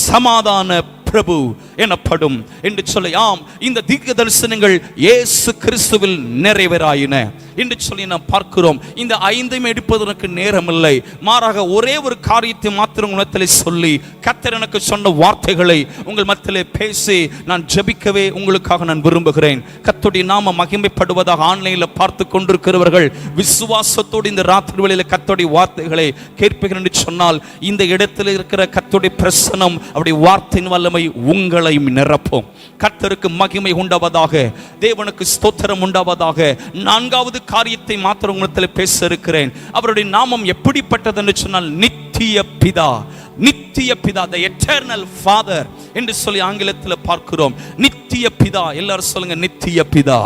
சமாதான பிரபு எனப்படும் என்று சொல்லி, ஆம், இந்த தீர்க்க தரிசனங்கள் இயேசு கிறிஸ்துவில் நிறைவேறாயின என்று சொல்லி நாம் பார்க்கிறோம். இந்த 5ஐயும் எடுப்பதற்கு நேரம் இல்லை. மாறாக ஒரே ஒரு காரியத்தை மாத்திரம் உலகத்திலே சொல்லி கர்த்தர் எனக்கு சொன்ன வார்த்தைகளை உங்கள் மத்தியிலே பேசி நான் ஜெபிக்கவே உங்களுக்காக நான் விரும்புகிறேன். கர்த்தருடைய நாம மகிமைப்படுவதாக ஆன்லைனில் பார்த்து கொண்டிருக்கிறவர்கள் விசுவாசத்தோடு இந்த ராத்திரி வேளையிலே கர்த்தருடைய வார்த்தைகளை கேட்பீர்கள் என்று சொன்னால், இந்த இடத்தில் இருக்கிற கர்த்தருடைய பிரசன்னம், அவருடைய வார்த்தையின் வல்லமை உங்களையும் நிரப்பும். கர்த்தருக்கு மகிமை உண்டாவதாக, தேவனுக்கு ஸ்தோத்திரம் உண்டாவதாக. 4வது காரியத்தை மாத்திரம் உங்களிடத்தில் பேச இருக்கிறேன். அவருடைய நாமம் எப்படிப்பட்டது என்று சொன்னால், நித்திய பிதா, நித்திய பிதா, the eternal father என்று சொல்லி ஆங்கிலத்தில் பார்க்கிறோம். நித்திய பிதா, எல்லாரும் சொல்லுங்க நித்திய பிதா,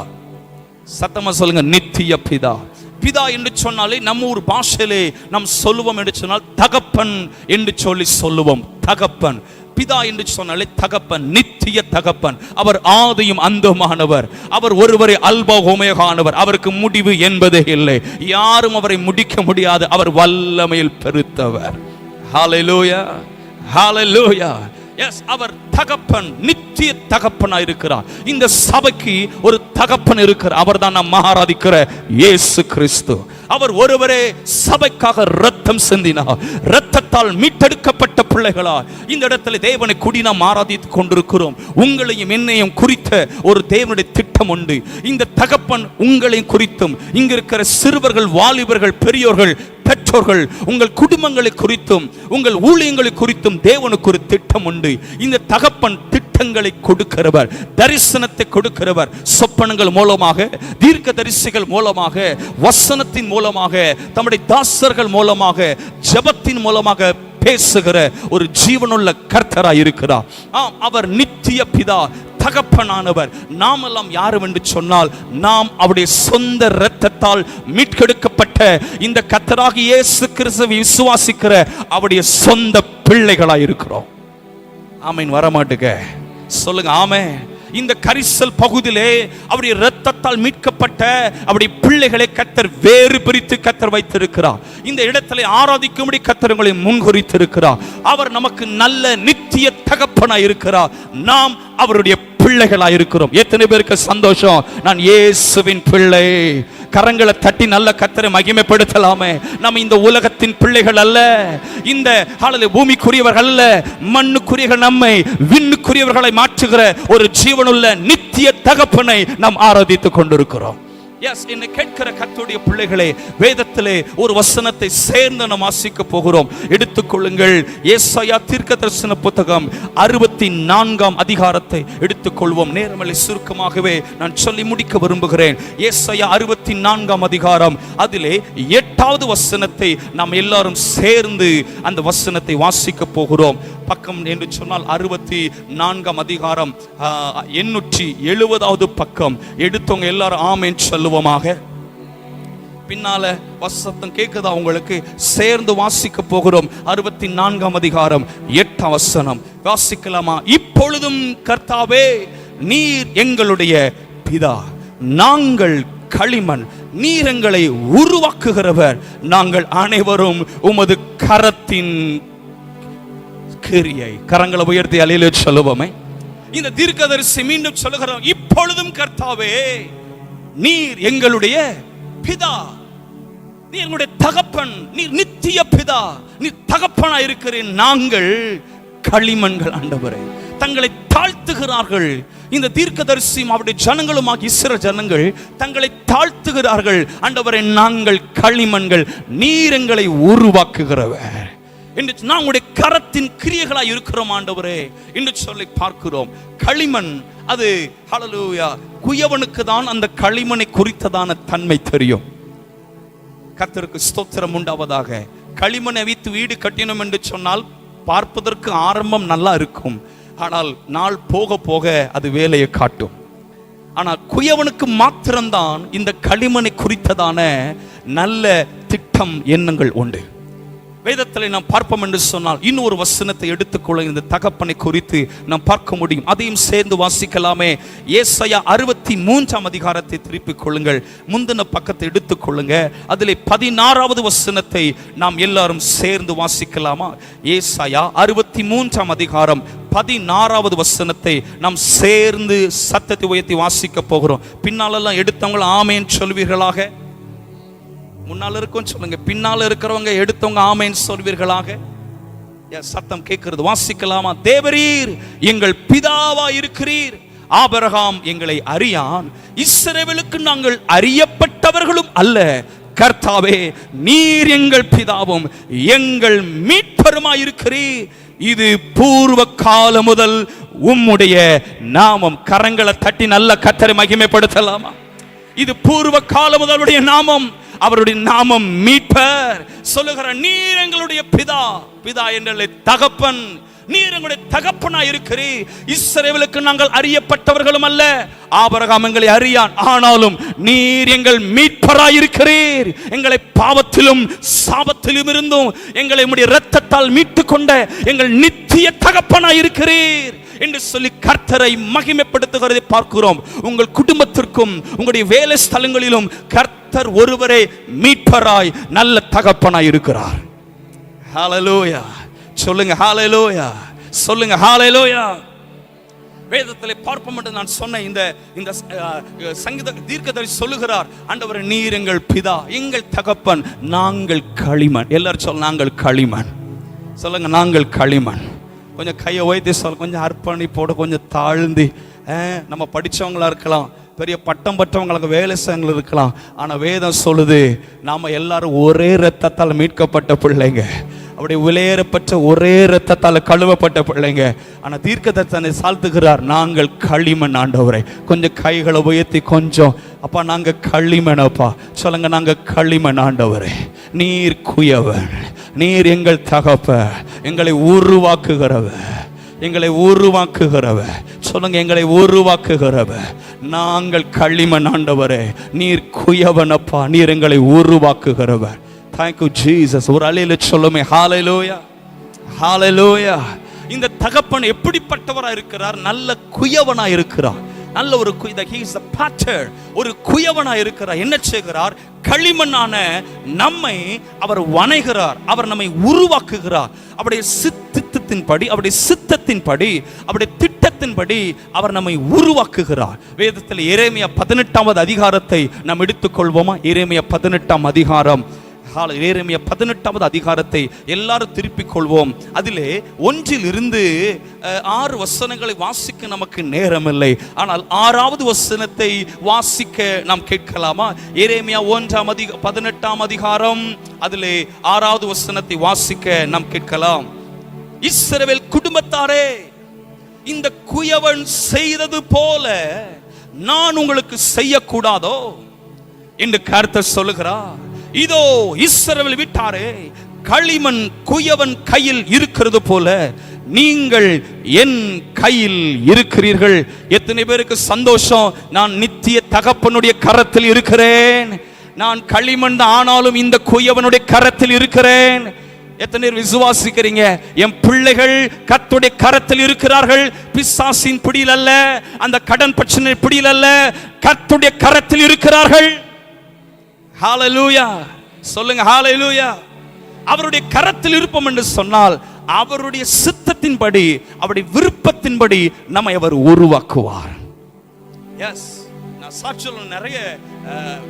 சத்தமா சொல்லுங்க நித்திய பிதா. பிதா என்று சொன்னாலே நம்ம ஒரு பாஷையிலே நாம் சொல்லுவோம் என்று சொன்னால் தகப்பன் என்று சொல்லி சொல்லுவோம். தகப்பன், பிதா என்று சொன்னாலே தகப்பன், நித்திய தகப்பன். அவர் ஆதியும் அந்தமானவர். அவர் ஒருவரே அல்பா ஓமேகானவர். அவருக்கு முடிவு என்பதே இல்லை. யாரும் அவரை முடிக்க முடியாது. அவர் வல்லமையில் பெருத்தவர். ஹல்லேலூயா, ஹல்லேலூயா. எஸ், அவர் தகப்பன், நித்திய தகப்பனாய் இருக்கிறார். இந்த சபைக்கு ஒரு தகப்பன் இருக்கிறார். அவர் தான் நாம் ஆராதிக்கிற இயேசு கிறிஸ்து. அவர் ஒருவரே சபைக்காக ரத்தம் சிந்தினார். ரத்தத்தால் மீட்டெடுக்கப்பட்ட பிள்ளைகளா இந்த இடத்துல தேவனை கூடி நாம் ஆராதித்துக் கொண்டிருக்கிறோம். உங்களையும் என்னையும் குறித்த ஒரு தேவனுடைய திட்டம் உண்டு. இந்த தகப்பன் உங்களையும் குறித்தும், இங்க இருக்கிற சிறுவர்கள், வாலிபர்கள், பெரியோர்கள், பெற்றோர்கள், உங்கள் குடும்பங்களை குறித்தும் உங்கள் ஊழியங்களை குறித்தும் தேவனுக்கு ஒரு திட்டம் உண்டு. இந்த தகப்பன் திட்டங்களை கொடுக்கிறவர், தரிசனத்தை கொடுக்கிறவர். சொப்பனங்கள் மூலமாக, தீர்க்க தரிசிகள் மூலமாக, வசனத்தின் மூலமாக, தம்முடைய தாசர்கள் மூலமாக, ஜெபத்தின் மூலமாக பேசுகிற ஒரு ஜீவனுள்ள கர்த்தராய் இருக்கிறார். ஆம், அவர் நித்திய பிதா, தகப்பனானவர். நாம் எல்லாம் யாரும் என்று சொன்னால், நாம் அவருடைய சொந்த இரத்தத்தால் மீட்கெடுக்கப்பட்ட இந்த கர்த்தராகிய இயேசு கிறிஸ்துவை விசுவாசிக்கிற அவருடைய சொந்த பிள்ளைகளாய் இருக்கிறோம். ஆமென். வரமாட்டுக்க சொல்லுங்க ஆமென். இந்த கரிசல் பகுதியிலே அவருடைய இரத்தத்தால் மீட்கப்பட்ட அவருடைய பிள்ளைகளை கர்த்தர் வேறு பிரித்து கர்த்தர் வைத்திருக்கிறார். இந்த இடத்திலே ஆராதிக்கும்படி கர்த்தர் உங்களை முன்குறித்திருக்கிறார். அவர் நமக்கு நல்ல நித்திய தகப்பனாய் இருக்கிறார். நாம் அவருடைய பிள்ளைகளாய் இருக்கிறோம். எத்தனை பேருக்கு சந்தோஷம்? நான் இயேசுவின் பிள்ளை. கரங்களை தட்டி நல்ல கர்த்தரை மகிமைப்படுத்தலாமே. நம்ம இந்த உலகத்தின் பிள்ளைகள் அல்ல, இந்த பூமிக்குரியவர்கள் அல்ல, மண்ணுக்குரியவர்கள். நம்மை விண்ணுக்குரியவர்களை மாற்றுகிற ஒரு ஜீவனுள்ள நித்திய தகப்பனை நாம் ஆராதித்துக் கொண்டிருக்கிறோம். என்னை கேட்கிற கர்த்தருடைய பிள்ளைகளே, வேதத்திலே ஒரு வசனத்தை சேர்ந்து நாம் வாசிக்க போகிறோம். எடுத்துக்கொள்ளுங்கள். ஏசாயா தீர்க்கதரிசன புத்தகம் 64ஆம் அதிகாரத்தை எடுத்துக்கொள்வோம். நேரமலை சுருக்கமாகவே நான் சொல்லி முடிக்க விரும்புகிறேன். ஏசாயா 64ஆம் அதிகாரம், அதிலே 8வது வசனத்தை நாம் எல்லாரும் சேர்ந்து அந்த வசனத்தை வாசிக்க போகிறோம். பக்கம் என்று சொன்னால் 64ஆம் அதிகாரம் 870வது பக்கம். எடுத்தவங்க எல்லாரும் ஆமென் சொல்லுவோமாக. பின்னால வசனம் கேட்குதா உங்களுக்கு? சேர்ந்து வாசிக்க போகிறோம். 64ஆம் அதிகாரம் 8ஆம் வசனம் வாசிக்கலாமா? இப்பொழுதும் கர்த்தாவே, நீர் எங்களுடைய பிதா, நாங்கள் களிமண், நீர் எங்களை உருவாக்குகிறவர், நாங்கள் அனைவரும் உமது கரத்தின் கிரியை. கரங்களை உயர்த்தி அல்லேலூயா சொல்லுவோமே. இந்த தீர்க்கதரிசி மீண்டும் சொல்லுகிறார், இப்பொழுதும் கர்த்தாவே, நீர் எங்களுடைய பிதா, நீர் எங்களுடைய தகப்பன், நீர் நித்திய பிதா, நீர் தகப்பனா இருக்கிறேன், நாங்கள் களிமண்கள். ஆண்டவரே, தங்களை தாழ்த்துகிறார்கள். இந்த தீர்க்கதரிசி அவருடைய ஜனங்களுமாக இஸ்ரவேல் ஜனங்கள் தங்களை தாழ்த்துகிறார்கள். ஆண்டவரே, நாங்கள் களிமண்கள், நீர் எங்களை உருவாக்குகிறவர் என்று நம்முடைய கரத்தின் கிரியைகளாய் இருக்கிறோம் ஆண்டவரே என்று சொல்லி பார்க்கிறோம். களிமண் அது ஹல்லேலூயா, குயவனுக்கு தான் அந்த களிமண்ணை குறித்ததான தன்மை தெரியும். கர்த்தருக்கு ஸ்தோத்திரம் உண்டாவதாக. களிமண்ணை வைத்து வீடு கட்டினோம் என்று சொன்னால் பார்ப்பதற்கு ஆரம்பம் நல்லா இருக்கும், ஆனால் நாள் போக போக அது வேலையை காட்டும். ஆனால் குயவனுக்கு மாத்திரம்தான் இந்த களிமண்ணை குறித்ததான நல்ல திட்டம் எண்ணங்கள் உண்டு. வேதத்தில் நாம் பார்ப்போம் என்று சொன்னால் இன்னொரு வசனத்தை எடுத்துக்கொள்ள இந்த தகப்பனை குறித்து நாம் பார்க்க முடியும். அதையும் சேர்ந்து வாசிக்கலாமே. ஏசாயா 63ஆம் அதிகாரத்தை திருப்பிக் கொள்ளுங்கள். முந்தின பக்கத்தை எடுத்துக்கொள்ளுங்க. அதிலே 16வது வசனத்தை நாம் எல்லாரும் சேர்ந்து வாசிக்கலாமா? ஏசாயா 63ஆம் அதிகாரம் 16வது வசனத்தை நாம் சேர்ந்து சத்தத்தை உயர்த்தி வாசிக்க போகிறோம். பின்னாலெல்லாம் எடுத்தவங்க ஆமென் சொல்வீர்களாக. முன்னால இருக்கும் சொல்லுங்க, பின்னால இருக்கிறவங்க எடுத்தவங்க ஆமென் சொல்வீர்களாக. சத்தம் கேட்கிறது. வாசிக்கலாமா? தேவரீர் எங்கள் பிதாவா இருக்கிறீர், ஆபிரகாம் எங்களை அறியான், இஸ்ரவேலுக்கு நாங்கள் அறியப்பட்டவர்களும் அல்ல. கர்த்தாவே, நீர் எங்கள் பிதாவும் எங்கள் மீட்பருமாய் இருக்கிறீர். இது பூர்வ காலம் முதல் உம்முடைய நாமம். கரங்களை தட்டி நல்ல கர்த்தரை மகிமைப்படுத்தலாமா? இது பூர்வ காலம் முதலுடைய நாமம். அவருடைய நாமம் மீட்பர். சொல்லுகிற, நீர் எங்களுடைய பிதா, பிதா என்ற தகப்பன், நீர் எங்களுடைய தகப்பனாய் இருக்கிறீர். இஸ்ரவேலுக்கு நாங்கள் அறியப்பட்டவர்களும் அல்ல, ஆபிரகாம் எங்களை அறியான், ஆனாலும் நீர் எங்கள் மீட்பராய் இருக்கிறீர். எங்களை பாவத்திலும் சாபத்திலும் இருந்தும் எங்களை உம்முடைய இரத்தத்தால் மீட்டுக் கொண்ட எங்கள் நித்திய தகப்பனாய் இருக்கிறீர் என்று சொல்லி கர்த்தரை மகிமைப்படுத்துகிறதை பார்க்கிறோம். உங்கள் குடும்பத்திற்கும் உங்களுடைய வேலை ஸ்தலங்களிலும் கர்த்தர் ஒருவரே மீட்பராய் நல்ல தகப்பனாய் இருக்கிறார். ஹல்லேலூயா சொல்லுங்க, ஹல்லேலூயா சொல்லுங்க, ஹல்லேலூயா. வேதத்திலே பார்ப்போம் என்று நான் சொன்ன இந்த சங்கீத தீர்க்கதரிசி சொல்லுகிறார், ஆண்டவரே, நீர் எங்கள் பிதா, எங்கள் தகப்பன், நாங்கள் களிமண். எல்லாரும் சொல்ல, நாங்கள் களிமண். சொல்லுங்க, நாங்கள் களிமண். கொஞ்சம் கையை வைத்து சொல்ல, கொஞ்சம் அர்ப்பணிப்போட, கொஞ்சம் தாழ்ந்து. நம்ம படித்தவங்களா இருக்கலாம், பெரிய பட்டம் பட்டவங்களுக்கு வேலை செய்யங்கள் இருக்கலாம், ஆனால் வேதம் சொல்லுது நாம எல்லாரும் ஒரே இரத்தத்தால் மீட்கப்பட்ட பிள்ளைங்க, அப்படி விலையேறப்பட்ட ஒரே இரத்தத்தால் கழுவப்பட்ட பிள்ளைங்க. ஆனால் தீர்க்கதரிசனை சாழ்த்துகிறார், நாங்கள் களிமண். ஆண்டவரே, கொஞ்சம் கைகளை உயர்த்தி கொஞ்சம், அப்பா நாங்கள் களிமண். அப்பா சொல்லுங்க, நாங்கள் களிமண். ஆண்டவரே, நீர் குயவன், நீர் எங்கள் தகப்ப, எங்களை உருவாக்குகிறவ, எங்களை உருவாக்குகிறவ. சொல்லுங்க, எங்களை உருவாக்குகிறவ. நாங்கள் களிமண். ஆண்டவரே, நீர் குயவனப்பா, நீர் எங்களை உருவாக்குகிறவர். Thank you Jesus. ஒரு அல்லேலூயா சொல்லுமே. ஹல்லேலூயா, ஹல்லேலூயா. இந்த தகப்பன் எப்படிப்பட்டவராக இருக்கிறார்? நல்ல குயவனாக இருக்கிறார். நல்ல ஒரு ஒரு குயவனா இருக்கிறார். என்ன செய்கிறார்? களிமண்ணான நம்மை அவர் வணைகிறார், அவர் நம்மை உருவாக்குகிறார். அவருடைய சித்தத்தின்படி, அவருடைய சித்தத்தின்படி, அவருடைய திட்டத்தின்படி அவர் நம்மை உருவாக்குகிறார். வேதத்தில் எரேமியா 18வது அதிகாரத்தை நாம் எடுத்துக்கொள்வோமா? எரேமியா 18ஆம் அதிகாரம், எரேமியா 18வது அதிகாரத்தை எல்லாரும் திருப்பிக் கொள்வோம். அதிலே 1 to 6 வசனங்களை வாசிக்க நமக்கு நேரமில்லை. ஆனால் 6வது வசனத்தை வாசிக்க நாம் கேட்கலாமா? எரேமியா 18ஆம் அதிகாரம், அதிலே 6வது வசனத்தை வாசிக்க நாம் கேட்கலாம். இஸ்ரவேல் குடும்பத்தாரே, இந்த குயவன் செய்தது போல நான் உங்களுக்கு செய்யக்கூடாதோ என்று கர்த்தர் சொல்லுகிறார். இதோ இஸ்ரவேல் வீட்டாரே, களிமண் குயவன் கையில் இருக்கிறது போல நீங்கள் என் கையில் இருக்கிறீர்கள். எத்தனை பேருக்கு சந்தோஷம்? நான் நித்திய தகப்பனுடைய கரத்தில் இருக்கிறேன். நான் களிமண் ஆனாலும் இந்த குயவனுடைய கரத்தில் இருக்கிறேன். எத்தனை பேர் விசுவாசிக்கிறீங்க? என் பிள்ளைகள் கர்த்தருடைய கரத்தில் இருக்கிறார்கள். பிசாசின் பிடியில் அல்ல, அந்த கடன் பிரச்சனை பிடியில் அல்ல, கர்த்தருடைய கரத்தில் இருக்கிறார்கள். ஹalleluya, சொல்லுங்க ஹalleluya. அவருடைய கரத்தில் இருப்போம் என்று சொன்னால் அவருடைய சித்தத்தின்படி, அவருடைய விருப்பத்தின்படி நம்மை அவர் உருவாக்குவார். எஸ், நான் சாட்சியில் நிறைய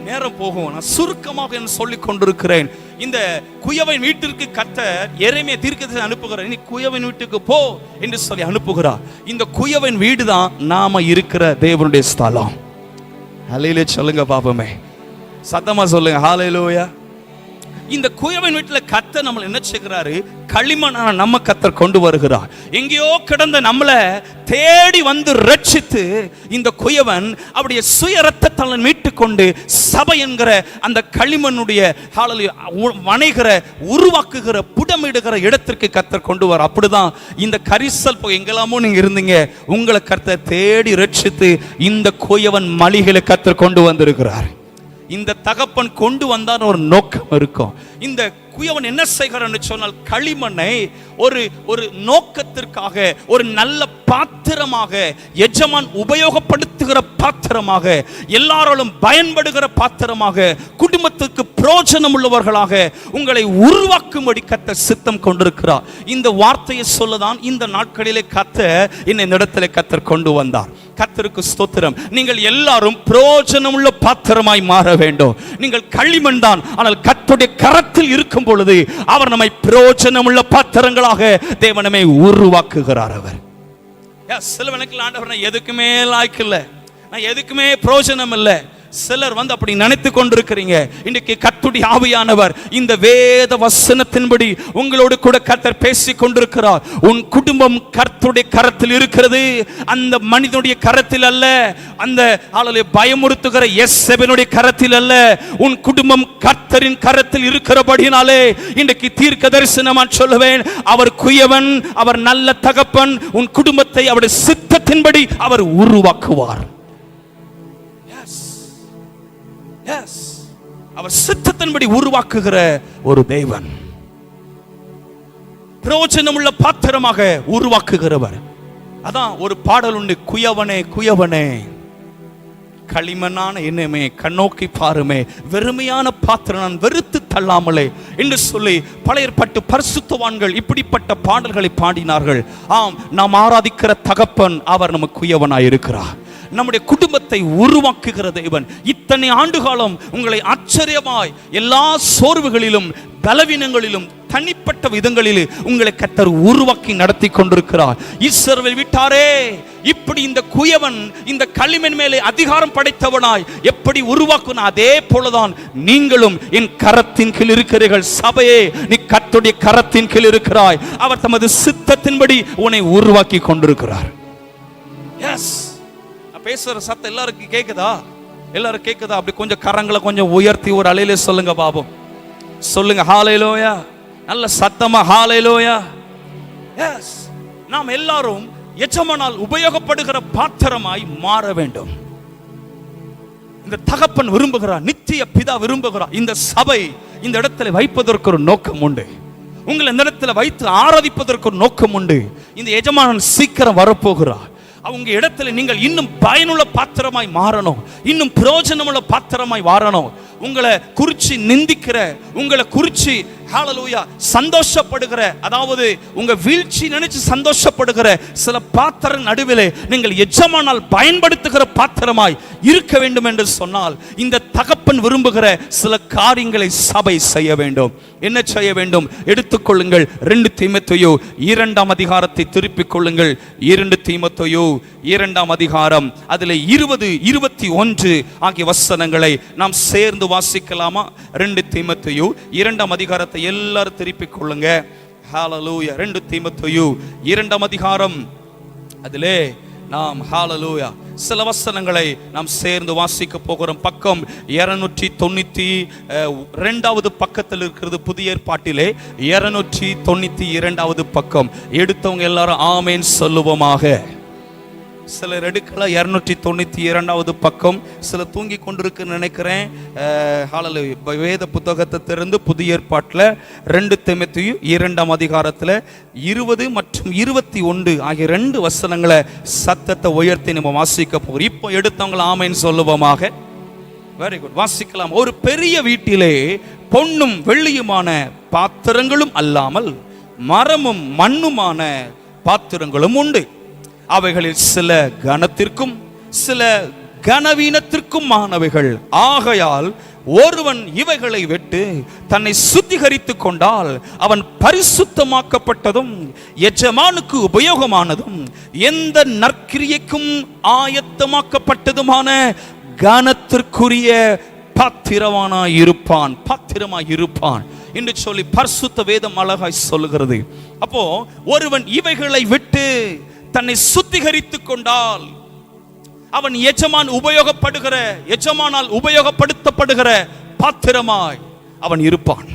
நேரம் போகும், நான் சுருக்கமாக சொல்லிக் கொண்டிருக்கிறேன். இந்த குயவன் வீட்டிற்கு கர்த்தர் எரேமியா தீர்க்கதரிசி அனுப்புகிறார். நீ குயவன் வீட்டுக்கு போ என்று சொல்லி அனுப்புகிறார். இந்த குயவன் வீடு தான் நாம இருக்கிற தேவனுடைய ஸ்தலம். ஹalleluya சொல்லுங்க பாப்போமே, சத்தமா சொல்லுங்க ஹalleluya. இந்த குயவன் வீட்டுல கர்த்தர் நம்மள என்ன செய்கிறாரு? களிமண்ணான நம்ம கர்த்தர் கொண்டு வருகிறார். எங்கேயோ கிடந்த நம்மளை தேடி வந்து ரட்சித்து இந்த குயவன் அவருடைய சுய ரத்தத்தால் மீட்டு கொண்டு சபை என்கிற அந்த களிமண்ணுடைய வணைகிற, உருவாக்குகிற, புடமிடுகிற இடத்திற்கு கர்த்தர் கொண்டு வர. அப்படிதான் இந்த கரிசல் எங்கெல்லாமோ நீங்க இருந்தீங்க, உங்களை கர்த்தர் தேடி ரட்சித்து இந்த குயவன் மளிகையில கர்த்தர் கொண்டு வந்திருக்கிறார். இந்த தகப்பன் கொண்டு வந்தார் ஒரு நோக்கம் இருக்கும். இந்த குயவன் என்ன செய்கிறான்னு சொன்னால் களிமண்ணை ஒரு நோக்கத்திற்காக, ஒரு நல்ல பாத்திரமாக, எஜமான் உபயோகப்படுத்துகிற பாத்திரமாக, எல்லாராலும் பயன்படுகிற பாத்திரமாக, குடும்பத்துக்கு பிரயோஜனம் உள்ளவர்களாக உங்களை உருவாக்கும்படி கர்த்தர் சித்தம் கொண்டிருக்கிறார். இந்த வார்த்தையை சொல்லதான் இந்த நாட்களிலே கர்த்தர் இந்த இடத்திலே கர்த்தர் கொண்டு வந்தார். கர்த்தருக்கு ஸ்தோத்திரம். நீங்கள் எல்லாரும் பிரயோஜனம் உள்ள பாத்திரமாய் மாற வேண்டும். நீங்கள் களிமண் தான், ஆனால் கர்த்தருடைய கரத்தில் இருக்கும் பொழுது அவர் நம்மை பிரயோஜனம் உள்ள பாத்திரங்களாக தேவன் நம்மை உருவாக்குகிறார். அவர் சிலவனுக்கு ஆண்டவர் எதுக்குமே லாய்க்கு இல்லை, நான் எதுக்குமே பிரயோஜனம் இல்லை. சிலர் வந்து அப்படி நினைத்து கொண்டிருக்கிறீங்க. இன்றைக்கு கர்த்தருடைய ஆவியானவர் இந்த வேத வசனத்தின்படி உங்களோடு கூட கர்த்தர் பேசிக் கொண்டிருக்கிறார். உன் குடும்பம் கர்த்தருடைய கரத்தில் இருக்கிறது, அந்த மனிதனுடைய கரத்தில் அல்ல, அந்த பயமுறுத்துகிற எசேபேலுடைய கரத்தில் அல்ல. உன் குடும்பம் கர்த்தரின் கரத்தில் இருக்கிறபடினாலே இன்றைக்கு தீர்க்க தரிசனமா சொல்லுவேன், அவர் குயவன், அவர் நல்ல தகப்பன். உன் குடும்பத்தை அவருடைய சித்தத்தின்படி அவர் உருவாக்குவார். அவர் சித்தத்தின்படி உருவாக்குகிற ஒரு தேவன், பிரயோஜனமுள்ள பாத்திரமாக உருவாக்குகிறவர். அதான் ஒரு பாடல் உண்டு, குயவனே குயவனே களிமண்ணான என்னமே கண்ணோக்கி பாருமே, வெறுமையான பாத்திரம் நான் வெறுத்து தள்ளாமலே என்று சொல்லி பழைய ஏற்பாட்டு பரிசுத்தவான்கள் இப்படிப்பட்ட பாடல்களை பாடினார்கள். ஆம், நாம் ஆராதிக்கிற தகப்பன் அவர் நமக்கு குயவனாய் இருக்கிறார். நம்முடைய குடும்பத்தை உருவாக்குகிற தேவன். இத்தனை ஆண்டுகாலம் உங்களை ஆச்சரியமாய் எல்லா சோர்வுகளிலும், பலவீனங்களிலும், தனிப்பட்ட விதங்களில் உங்களை கர்த்தர் உருவாக்கி நடத்தி கொண்டிருக்கிறார். இஸ்ரவேல் வீட்டாரே, இப்படி இந்த குயவன் இந்த களிமண் மேலே அதிகாரம் படைத்தவனாய் எப்படி உருவாக்குன, அதே போலதான் நீங்களும் என் கரத்தின் கீழ் இருக்கிறீர்கள். சபையே, நீ கர்த்தருடைய கரத்தின் கீழ் இருக்கிறாய். அவர் தமது சித்தத்தின்படி உன்னை உருவாக்கி கொண்டிருக்கிறார். எஸ், பேசுற சத்தம் எல்லாருக்கும் கேக்குதா? எல்லாரும் கேக்குதா? அப்படி கொஞ்சம் கரங்களை கொஞ்சம் உயர்த்தி ஒரு அலையிலே சொல்லுங்க பாபம். சொல்லுங்க ஹalleluya, நல்ல சத்தமா ஹalleluya. எஸ், நாம் எல்லாரும் எஜமானால் உபயோகப்படுகிற பாத்திரமாய் மாற வேண்டும். இந்த தகப்பன் விரும்புகிறார், நித்திய பிதா விரும்புகிறார். இந்த சபை இந்த இடத்துல வைப்பதற்கு ஒரு நோக்கம் உண்டு. உங்களை இந்த இடத்துல வைத்து ஆராதிப்பதற்கு ஒரு நோக்கம் உண்டு. இந்த எஜமானன் சீக்கிரம் வரப்போகிறார். அவங்க இடத்துல நீங்கள் இன்னும் பயனுள்ள பாத்திரமாய் மாறணும், இன்னும் பிரயோஜனமுள்ள பாத்திரமாய் மாறணும். உங்களை குறிச்சு நிந்திக்கிற, உங்களை குறிச்சு ஹல்லேலூயா சந்தோஷப்படுகிற, அதாவது உங்க வீழ்ச்சி நினைச்சு சந்தோஷப்படுகிற சில பாத்திர நடுவிலே நீங்கள் எஜமானால் பயன்படுத்துகிற பாத்திரமாய் இருக்க வேண்டும் என்று சொன்னால் இந்த தகப்பன் விரும்புகிற சில காரியங்களை சபை செய்ய வேண்டும். என்ன செய்ய வேண்டும்? எடுத்துக்கொள்ளுங்கள் 2 தீமோத்தேயு 2ஆம் அதிகாரத்தை திருப்பிக் கொள்ளுங்கள். 2 தீமோத்தேயு 2ஆம் அதிகாரம் அதில் 20, 21 ஆகிய வசனங்களை நாம் சேர்ந்து வாசிக்கலாமா? 2 தீமோத்தேயு 2ஆம் அதிகாரத்தை எல்லாரும் திருப்பிக் கொள்ளுங்க. ஹல்லேலூயா. 2 தீமோத்தேயு 2ஆம் அதிகாரம் அதிலே நாம் ஹல்லேலூயா சில வசனங்களை நாம் சேர்ந்து வாசிக்க போகிறோம். பக்கம் 292வது பக்கத்தில் இருக்கிறது. புதிய ஏற்பாட்டிலே 292வது பக்கம். எடுத்தவங்க எல்லாரும் ஆமேன் சொல்லுவோமாக. சிலர் எடுக்கல. 292வது பக்கம். சில தூங்கி கொண்டிருக்கு நினைக்கிறேன். வேத புத்தகத்தை திறந்து புதிய ஏற்பாட்டில் 2 தீமோத்தேயு 2ஆம் அதிகாரத்தில் 20 மற்றும் 21 ஆகிய 2 வசனங்களை சத்தத்தை உயர்த்தி நம்ம வாசிக்க போகிறோம். இப்போ எடுத்தவங்களை ஆமேன் சொல்லுவோமாக. வெரி குட், வாசிக்கலாம். ஒரு பெரிய வீட்டிலே பொன்னும் வெள்ளியுமான பாத்திரங்களும் அல்லாமல் மரமும் மண்ணுமான பாத்திரங்களும் உண்டு. அவைகளில் சில கனத்திற்கும் சில கனவீனத்திற்கும் ஆனவைகள். ஆகையால் ஒருவன் இவைகளை விட்டு தன்னை சுத்திகரித்துக் கொண்டால் அவன் பரிசுத்தமாக்கப்பட்டதும் எஜமானுக்கு உபயோகமானதும் எந்த நற்கிரியைக்கும் ஆயத்தமாக்கப்பட்டதுமான கனத்திற்குரிய பாத்திரமாய் இருப்பான் என்று சொல்லி பரிசுத்த வேதம் அழகாய் சொல்லுகிறது. அப்போ ஒருவன் இவைகளை விட்டு தன்னை சுத்திகரித்துக் கொண்டால் அவன் எஜமானால் உபயோகப்படுத்தப்படுகிற பாத்திரமாய் அவன் இருப்பான்.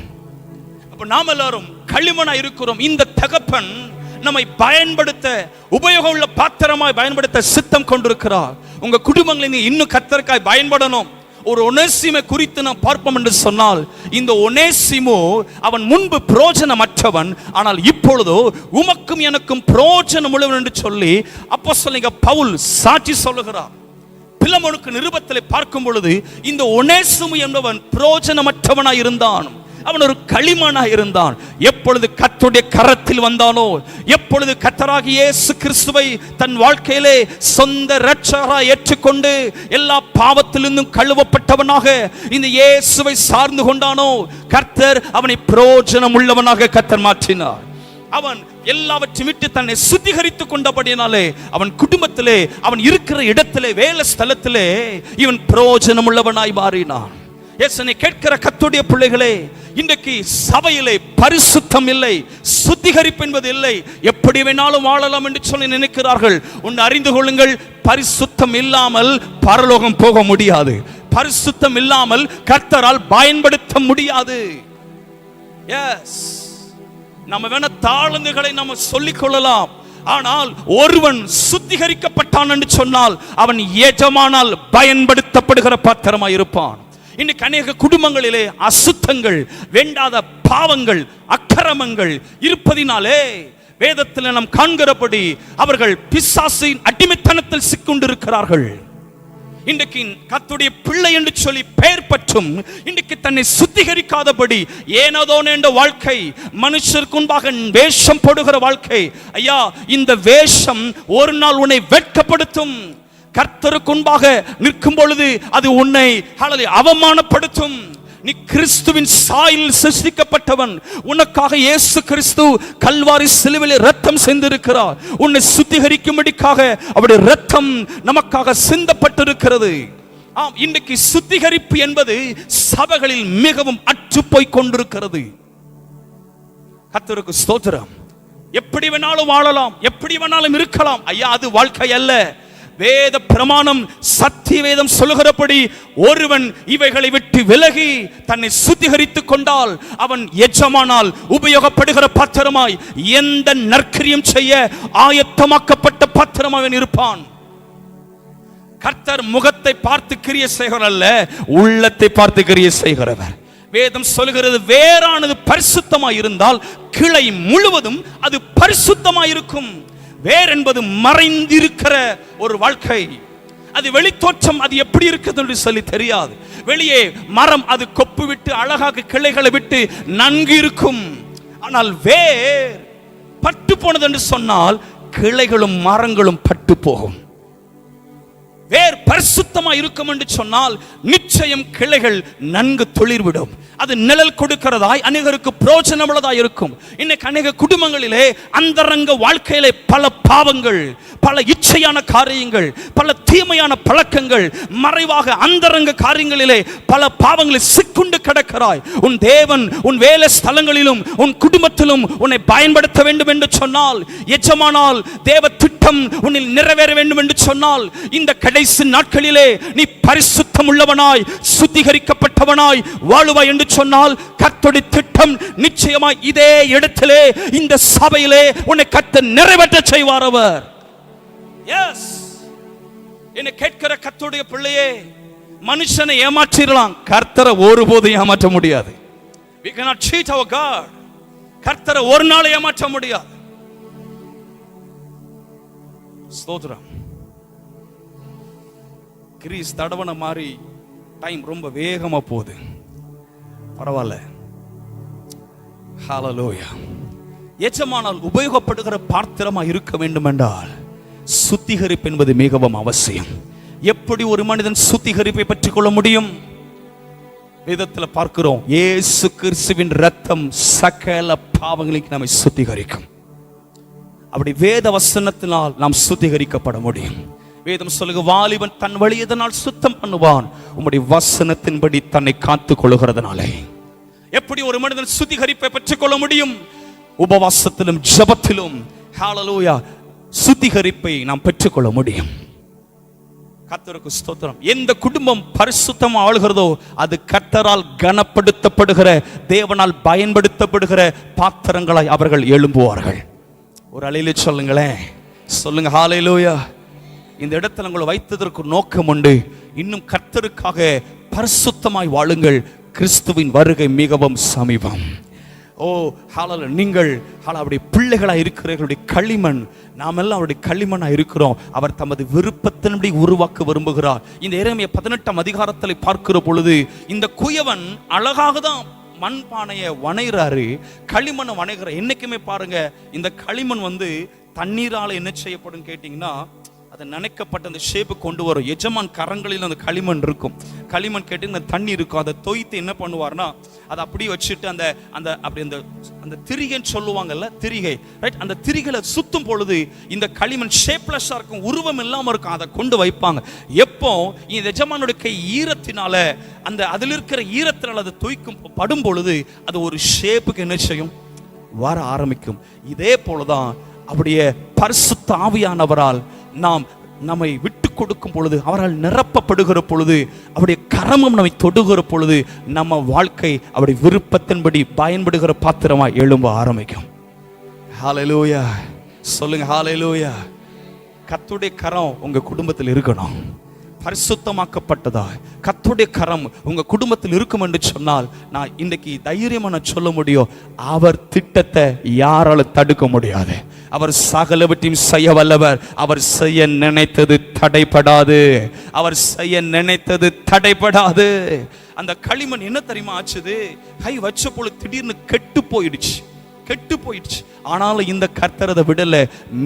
அப்ப நாம் எல்லாரும் களிமணா இருக்கிறோம். இந்த தகப்பன் நம்மை பயன்படுத்த, உபயோகம் உள்ள பாத்திரமாய் பயன்படுத்த சித்தம் கொண்டிருக்கிறார். உங்க குடும்பங்களை இன்னும் கர்த்தருக்காய் பயன்படணும். ஒரு ஒனேசிமை குறித்து நாம் பார்ப்போம் என்று சொன்னால், இந்த ஒனேசிமு அவன் முன்பு பிரயோஜனமற்றவன், ஆனால் இப்பொழுதோ உமக்கும் எனக்கும் பிரயோஜனம் உள்ளவன் என்று சொல்லி அப்போஸ்தலனாகிய பவுல் சாட்சி சொல்லுகிறார். பிலமோனுக்கு நிருபத்திலே பார்க்கும் பொழுது இந்த ஒனேசிமு என்பவன் பிரயோஜனமற்றவனாய் இருந்தான். அவன் ஒரு களிமண்ணாய் இருந்தான். எப்பொழுது கர்த்தருடைய கரத்தில் வந்தானோ, எப்பொழுது கர்த்தராகிய இயேசு கிறிஸ்துவை தன் வாழ்க்கையிலே சொந்த இரட்சகராய் ஏற்றுக்கொண்டு எல்லா பாவத்திலிருந்தும் கழுவப்பட்டவனாக இந்த இயேசுவை சார்ந்து கொண்டானோ, கர்த்தர் அவனை பிரயோஜனம் உள்ளவனாக கர்த்தர் மாற்றினார். அவன் எல்லாவற்றையும் விட்டு தன்னை சுத்திகரித்துக் கொண்டபடினாலே அவன் குடும்பத்திலே, அவன் இருக்கிற இடத்திலே, வேலை ஸ்தலத்திலே இவன் பிரயோஜனம் உள்ளவனாய் மாறினான். இயேசுவை கேட்கிற கர்த்தருடைய பிள்ளைகளே, இன்றைக்கு சபையிலே பரிசுத்தம் இல்லை, சுத்திகரிப்பு என்பது இல்லை. எப்படி வேணாலும் வாழலாம் என்று சொல்லி நினைக்கிறார்கள். ஒன்று அறிந்து கொள்ளுங்கள், பரிசுத்தம் இல்லாமல் பரலோகம் போக முடியாது. பரிசுத்தம் இல்லாமல் கர்த்தரால் பயன்படுத்த முடியாது. எஸ், நம்ம வேணா தாளந்துகளை நம்ம சொல்லிக் கொள்ளலாம், ஆனால் ஒருவன் சுத்திகரிக்கப்பட்டான் என்று சொன்னால் அவன் எஜமானால் பயன்படுத்தப்படுகிற பாத்திரமாய் இருப்பான். இன்னைக்கு அநேக குடும்பங்களிலே அசுத்தங்கள், வேண்டாத பாவங்கள், அக்கிரமங்கள் இருப்பதினாலே வேதத்தில் நாம் காண்கிறபடி அவர்கள் பிசாசின் அடிமைத்தனத்தில் சிக்கொண்டிருக்கிறார்கள். இன்றைக்கு கர்த்தருடைய பிள்ளை என்று சொல்லி பெயர் பற்றும் இன்றைக்கு தன்னை சுத்திகரிக்காதபடி ஏனோதோனே என்ற வாழ்க்கை, மனுஷருக்கு முன்பாக வேஷம் போடுகிற வாழ்க்கை. ஐயா, இந்த வேஷம் ஒரு நாள் உன்னை வெட்கப்படுத்தும். கர்த்தருக்கு முன்பாக நிற்கும் பொழுது அது உன்னை அவமானப்படுத்தும். நீ கிறிஸ்துவின் சாயலில் சிருஷ்டிக்கப்பட்டவன். உனக்காக இயேசு கிறிஸ்து கல்வாரி சிலுவையிலே இரத்தம் சிந்திருக்கிறார். உன்னை சுத்திகரிக்கும்படிக்காக அவருடைய இரத்தம் நமக்காக சிந்தப்பட்டிருக்கிறது. ஆம், இன்றைக்கு சுத்திகரிப்பு என்பது சபைகளில் மிகவும் அற்றுப்போய் கொண்டிருக்கிறது. கர்த்தருக்கு ஸ்தோத்திரம். எப்படி வேணாலும் வாழலாம், எப்படி வேணாலும் இருக்கலாம். ஐயா, அது வாழ்க்கை அல்ல. வேத பிரமாணம், சத்திய வேதம் சொல்லுகிறபடி ஒருவன் இவைகளை விட்டு விலகி தன்னை சுத்திகரித்துக் கொண்டால் அவன் எஜமானால் உபயோகப்படுகிற பாத்திரமாய், எந்த நற்கிரியம் செய்ய ஆயத்தமாக்கப்பட்ட பாத்திரமாய் இருப்பான். கர்த்தர் முகத்தை பார்த்து கிரியை செய்கிறவர் அல்ல, உள்ளத்தை பார்த்து கிரியை செய்கிறவர். வேதம் சொல்லுகிறது, வேரானது பரிசுத்தமாய் இருந்தால் கிளை முழுவதும் அது பரிசுத்தமாய் இருக்கும். வேர் என்பது மறைந்திருக்கிற ஒரு வாழ்க்கை. அது வெளித்தோற்றம் அது எப்படி இருக்குது என்று சொல்லி தெரியாது. வெளியே மரம் அது கொப்பு விட்டு அழகாக கிளைகளை விட்டு நன்கு இருக்கும். ஆனால் வேர் பட்டு போனது என்று சொன்னால் கிளைகளும் மரங்களும் பட்டு போகும். வேர் பரிசுத்தமா இருக்கும் என்று சொன்னால் நிச்சயம் கிளைகள் நன்கு துளிர்விடும். அது நிழல் கொடுக்கிறதாய் அநேகருக்கு பிரயோஜனமுள்ளதாய் இருக்கும். இன்னைக்கு அநேக குடும்பங்களிலே அந்தரங்க வாழ்க்கையிலே பல பாவங்கள், பல இச்சையான காரியங்கள், பல தீமையான பழக்கங்கள், மறைவாக அந்தரங்க காரியங்களிலே பல பாவங்களில் சிக்குண்டு கிடக்கிறாய். உன் தேவன் உன் வேலை ஸ்தலங்களிலும் உன் குடும்பத்திலும் உன்னை பயன்படுத்த வேண்டும் என்று சொன்னால், எஜமானால் தேவ திட்டம் உன்னில் நிறைவேற வேண்டும் என்று சொன்னால், இந்த கடைசி நாட்களிலே நீ பரிசுத்தம் உள்ளவனாய் சுத்திகரிக்கப்பட்டவனாய் வாழுவாய் என்று சொன்னால், கர்த்தருடைய திட்டம் நிச்சயமாய் இதே இடத்திலே இந்த சபையிலே உன்னை கர்த்தர் நிறைவேற்ற செய்வார். அவர் எஸ் என்னை கேட்கிற கர்த்தருடைய பிள்ளையே, மனுஷனை ஏமாற்றிடலாம், கர்த்தரை ஒருபோதும் ஏமாற்ற முடியாது. We cannot cheat our God. கர்த்தரை ஒரு நாள் ஏமாற்ற முடியாது. ஸ்தோத்திரம். கிரீஸ் தடவன மாதிரி டைம் ரொம்ப வேகமா போகுது. பரவாயில்ல. ஹalleluya. எஜமானால் உபயோகப்படுகிற பாத்திரமா இருக்க வேண்டும் என்றால் சுத்திகரிப்பு என்பது மிகவும் அவசியம். எப்படி ஒரு மனிதன் சுத்திகரிப்பை பெற்றுக் கொள்ள முடியும்? வேதத்தில் பார்க்கிறோம், இயேசு கிறிஸ்துவின் இரத்தம் சகல பாவங்களுக்கு நம்மை சுத்திகரிக்கும். அப்படி வேத வசனத்தினால் நாம் சுத்திகரிக்கப்பட முடியும். வேதம் சொல்லுங்க, வாலிபன் தன் வழியதனால் சுத்தம் பண்ணுவான், உம்முடைய வசனத்தின்படி தன்னை காத்துக் கொள்ளுகிறதுனாலே. எப்படி ஒரு மனிதன் சுத்திகரிப்பை பெற்றுக் கொள்ள முடியும்? உபவாசத்திலும் ஜெபத்திலும் ஹalleluya சுத்திகரிப்பை நாம் பெற்றுக்கொள்ள முடியும். கர்த்தருக்கு ஸ்தோத்திரம். எந்த குடும்பம் பரிசுத்தம் ஆளுகிறதோ அது கர்த்தரால் கனப்படுத்தப்படுகிற, தேவனால் பயன்படுத்தப்படுகிற பாத்திரங்களாய் அவர்கள் எழும்புவார்கள். ஒரு அலையில சொல்லுங்களேன், சொல்லுங்க ஹalleluya. இந்த இடத்துல உங்களை வைத்ததற்கு நோக்கம் உண்டு. இன்னும் கர்த்தருக்காக பரிசுத்தமாய் வாழுங்கள். கிறிஸ்துவின் வருகை மிகவும் சமீபம். ஓ ஹalleluya. நீங்கள் அவருடைய பிள்ளைகளாக இருக்கிறவர்களுடைய களிமண், நாம் எல்லாம் அவருடைய களிமண்ணாக இருக்கிறோம். அவர் தமது விருப்பத்தின்படி உருவாக்க விரும்புகிறார். இந்த எரேமியா 18ஆம் அதிகாரத்தில் பார்க்கிற பொழுது, இந்த குயவன் அழகாக தான் மண்பானையை வணைகிறாரு, களிமண்ணை வணைகிற. என்னைக்குமே பாருங்க, இந்த களிமண் தண்ணீரால என்ன செய்யப்படும் கேட்டீங்கன்னா, அதை நினைக்கப்பட்ட அந்த ஷேப்பு கொண்டு வரும். எஜமான் கரங்களில் அந்த களிமண் இருக்கும். களிமண் கேட்டு இந்த தண்ணி இருக்கும். அதை தோய்த்து என்ன பண்ணுவார்னா, அதை அப்படியே வச்சுட்டு அந்த அந்த அப்படி அந்த திரிகைன்னு சொல்லுவாங்கல்ல, திரிகை, ரைட்? அந்த திரிகளை சுத்தும் பொழுது இந்த களிமண் ஷேப்லெஸ்ஸாக இருக்கும், உருவம் இல்லாமல் இருக்கும். அதை கொண்டு வைப்பாங்க. எப்போ இந்த எஜமானுடைய கை ஈரத்தினால, அந்த அதில் இருக்கிற ஈரத்தினால் அதை தோய்க்கும் படும் பொழுது அது ஒரு ஷேப்புக்கு என்ன செய்யும், வர ஆரம்பிக்கும். இதே போலதான் அப்படியே பரிசுத்த ஆவியானவரால் நாம் நம்மை விட்டு கொடுக்கும் பொழுது, அவரால் நிரப்பப்படுகிற பொழுது, அவருடைய கரமும் நம்மை தொடுகிற பொழுது, நம்ம வாழ்க்கை அவருடைய விருப்பத்தின்படி பயன்படுகிற பாத்திரமாய் எழும்ப ஆரம்பிக்கும். ஹalleluya. சொல்லுங்க ஹalleluya. கர்த்தருடைய கரம் உங்க குடும்பத்தில் இருக்கணும். பரிசுத்தமாக்கப்பட்டதா கர்த்தருடைய கரம் உங்க குடும்பத்தில் இருக்கும் என்று சொன்னால், நான் இன்னைக்கு தைரியமா நான் சொல்ல முடியும், அவர் திட்டத்தை யாரால தடுக்க முடியாது. அவர் சகலவற்றையும் செய்ய வல்லவர். அவர் செய்ய நினைத்தது தடைபடாது. அவர் செய்ய நினைத்தது தடைபடாது. அந்த களிமண் என்ன தெரியுமா ஆச்சுது? கை வச்ச பொழுது திடீர்னு கெட்டு போயிடுச்சு. ஆனாலும் இந்த கர்த்தர் அதை விடல.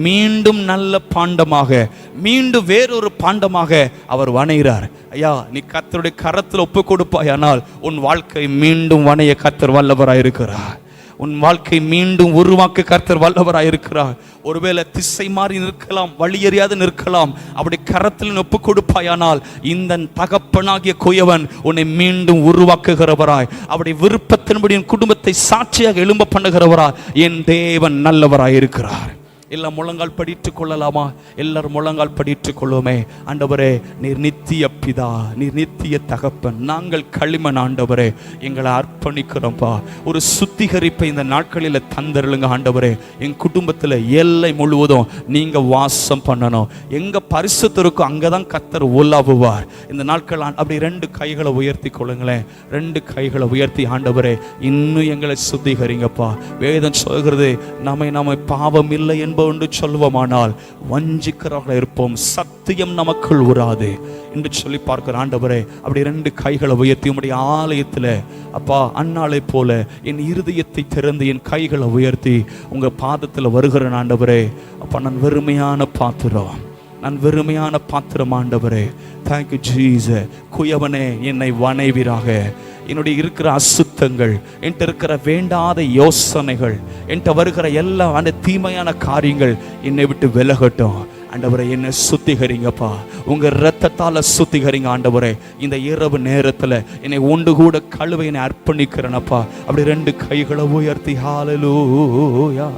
மீண்டும் நல்ல பாண்டமாக, மீண்டும் வேறொரு பாண்டமாக அவர் வணைகிறார். ஐயா, நீ கர்த்தருடைய கரத்தில் ஒப்பு கொடுப்பாயானால் உன் வாழ்க்கை மீண்டும் வணைய கர்த்தர் வல்லவராயிருக்கிறார். உன் வாழ்க்கை மீண்டும் உருவாக்க கர்த்தர் வல்லவராயிருக்கிறார். ஒருவேளை திசை மாறி நிற்கலாம், வழியறியாது நிற்கலாம். அப்படி கரத்தில் ஒப்பு கொடுப்பாயானால் இந்த தகப்பனாகிய குயவன் உன்னை மீண்டும் உருவாக்குகிறவராய், அவருடைய விருப்பத்தின்படி என் குடும்பத்தை சாட்சியாக எழும்ப பண்ணுகிறவராய் என் தேவன் நல்லவராயிருக்கிறார். எல்லாம் முழங்கால் படித்துக் கொள்ளலாமா? எல்லாரும் முழங்கால் படித்துக் கொள்ளுமே. ஆண்டவரே, நீர் நித்திய பிதா, நீர் நித்திய தகப்பன், நாங்கள் களிமண். ஆண்டவரே, எங்களை அர்ப்பணிக்கிறோம்ப்பா. ஒரு சுத்திகரிப்பை இந்த நாட்களில் தந்தருளுங்க ஆண்டவரே. என் குடும்பத்தில் எல்லை முழுவதும் நீங்க வாசம் பண்ணணும். எங்க பரிசுத்தருக்கும் அங்கதான் கர்த்தர் உலாவுவார். இந்த நாட்கள் அப்படி 2 கைகளை உயர்த்தி கொள்ளுங்களேன். 2 கைகளை உயர்த்தி, ஆண்டவரே இன்னும் எங்களை சுத்திகரிங்கப்பா. வேதம் சொல்கிறது, நம்மை பாவம் இல்லை என்பவர் என்று சொல்வோமானால் வஞ்சிக்கிறவர்களாக இருப்போம், சத்தியம் நமக்குள் உராது என்று சொல்லி பார்க்கிற ஆண்டவரே, அப்படி 2 கைகளை உயர்த்தி உம்முடைய ஆலயத்தில் அப்பா அன்னாளை போல என் இருதயத்தை திறந்து என் கைகளை உயர்த்தி உங்க பாதத்தில் வருகிறேன் ஆண்டவரே. அப்பா நான் வெறுமையான பாத்திரம், நான் வெறுமையான பாத்திரம் ஆண்டவரே. Thank you Jesus. குயவனே என்னை வணைவீராக. என்னுடைய இருக்கிற அசுத்தங்கள், என்கிட்ட இருக்கிற வேண்டாத யோசனைகள், என்கிட்ட வருகிற எல்லா அந்த தீமையான காரியங்கள் என்னை விட்டு விலகட்டும் ஆண்டவரே. என்னை சுத்திகரிங்கப்பா, உங்க இரத்தத்தால சுத்திகரிங்க ஆண்டவரே. இந்த இரவு நேரத்தில் என்னை ஒன்று கூட கழுவ என்னை அர்ப்பணிக்கிறேனப்பா. அப்படி 2 கைகளை உயர்த்தி ஹல்லேலூயா.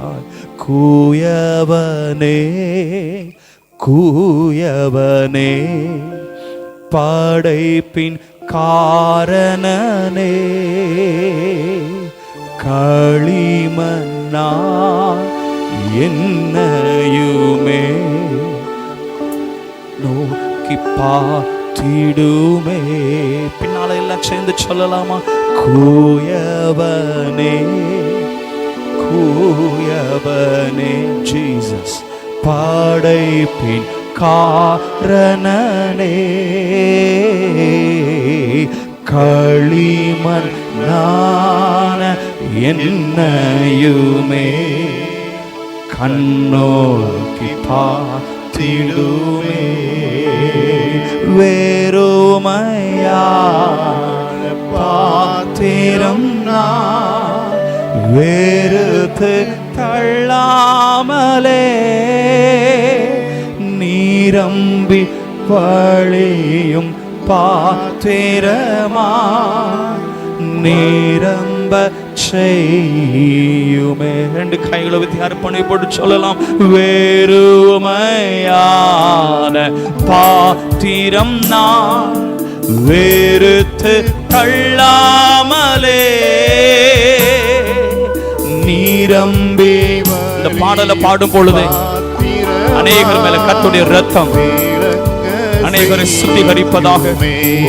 கூயவனே கூயவனே படைப்பின் காரணனே, களிமண்ணா என்னையுமே நோக்கி பார்த்திடுமே. பின்னால எல்லாம் சேர்ந்து சொல்லலாமா? கூயவனே கூயவனே ஜீசஸ் படைப்பின் காரணனே, களிமண்ணான என்னையுமே கண்ணோக்கி பார்த்திடுமே. வேறுமையான பாத்திரம் நான் வெறுத்து தள்ளாமலே, நீரம்பி வழியும் பாத்திரமா நிரம்ப செய்யுமே. 2 கைகளை வித்தி அர்ப்பணை போட்டு சொல்லலாம். வேறுமையான பாத்திரம் நான் வெறுத்து தள்ளாமலே, நீரம்பி. இந்த பாடலை பாடும் பொழுது அநேகர் மேல கர்த்தருடைய இரத்தம் அநேகரை சுத்திகரிப்பதாக.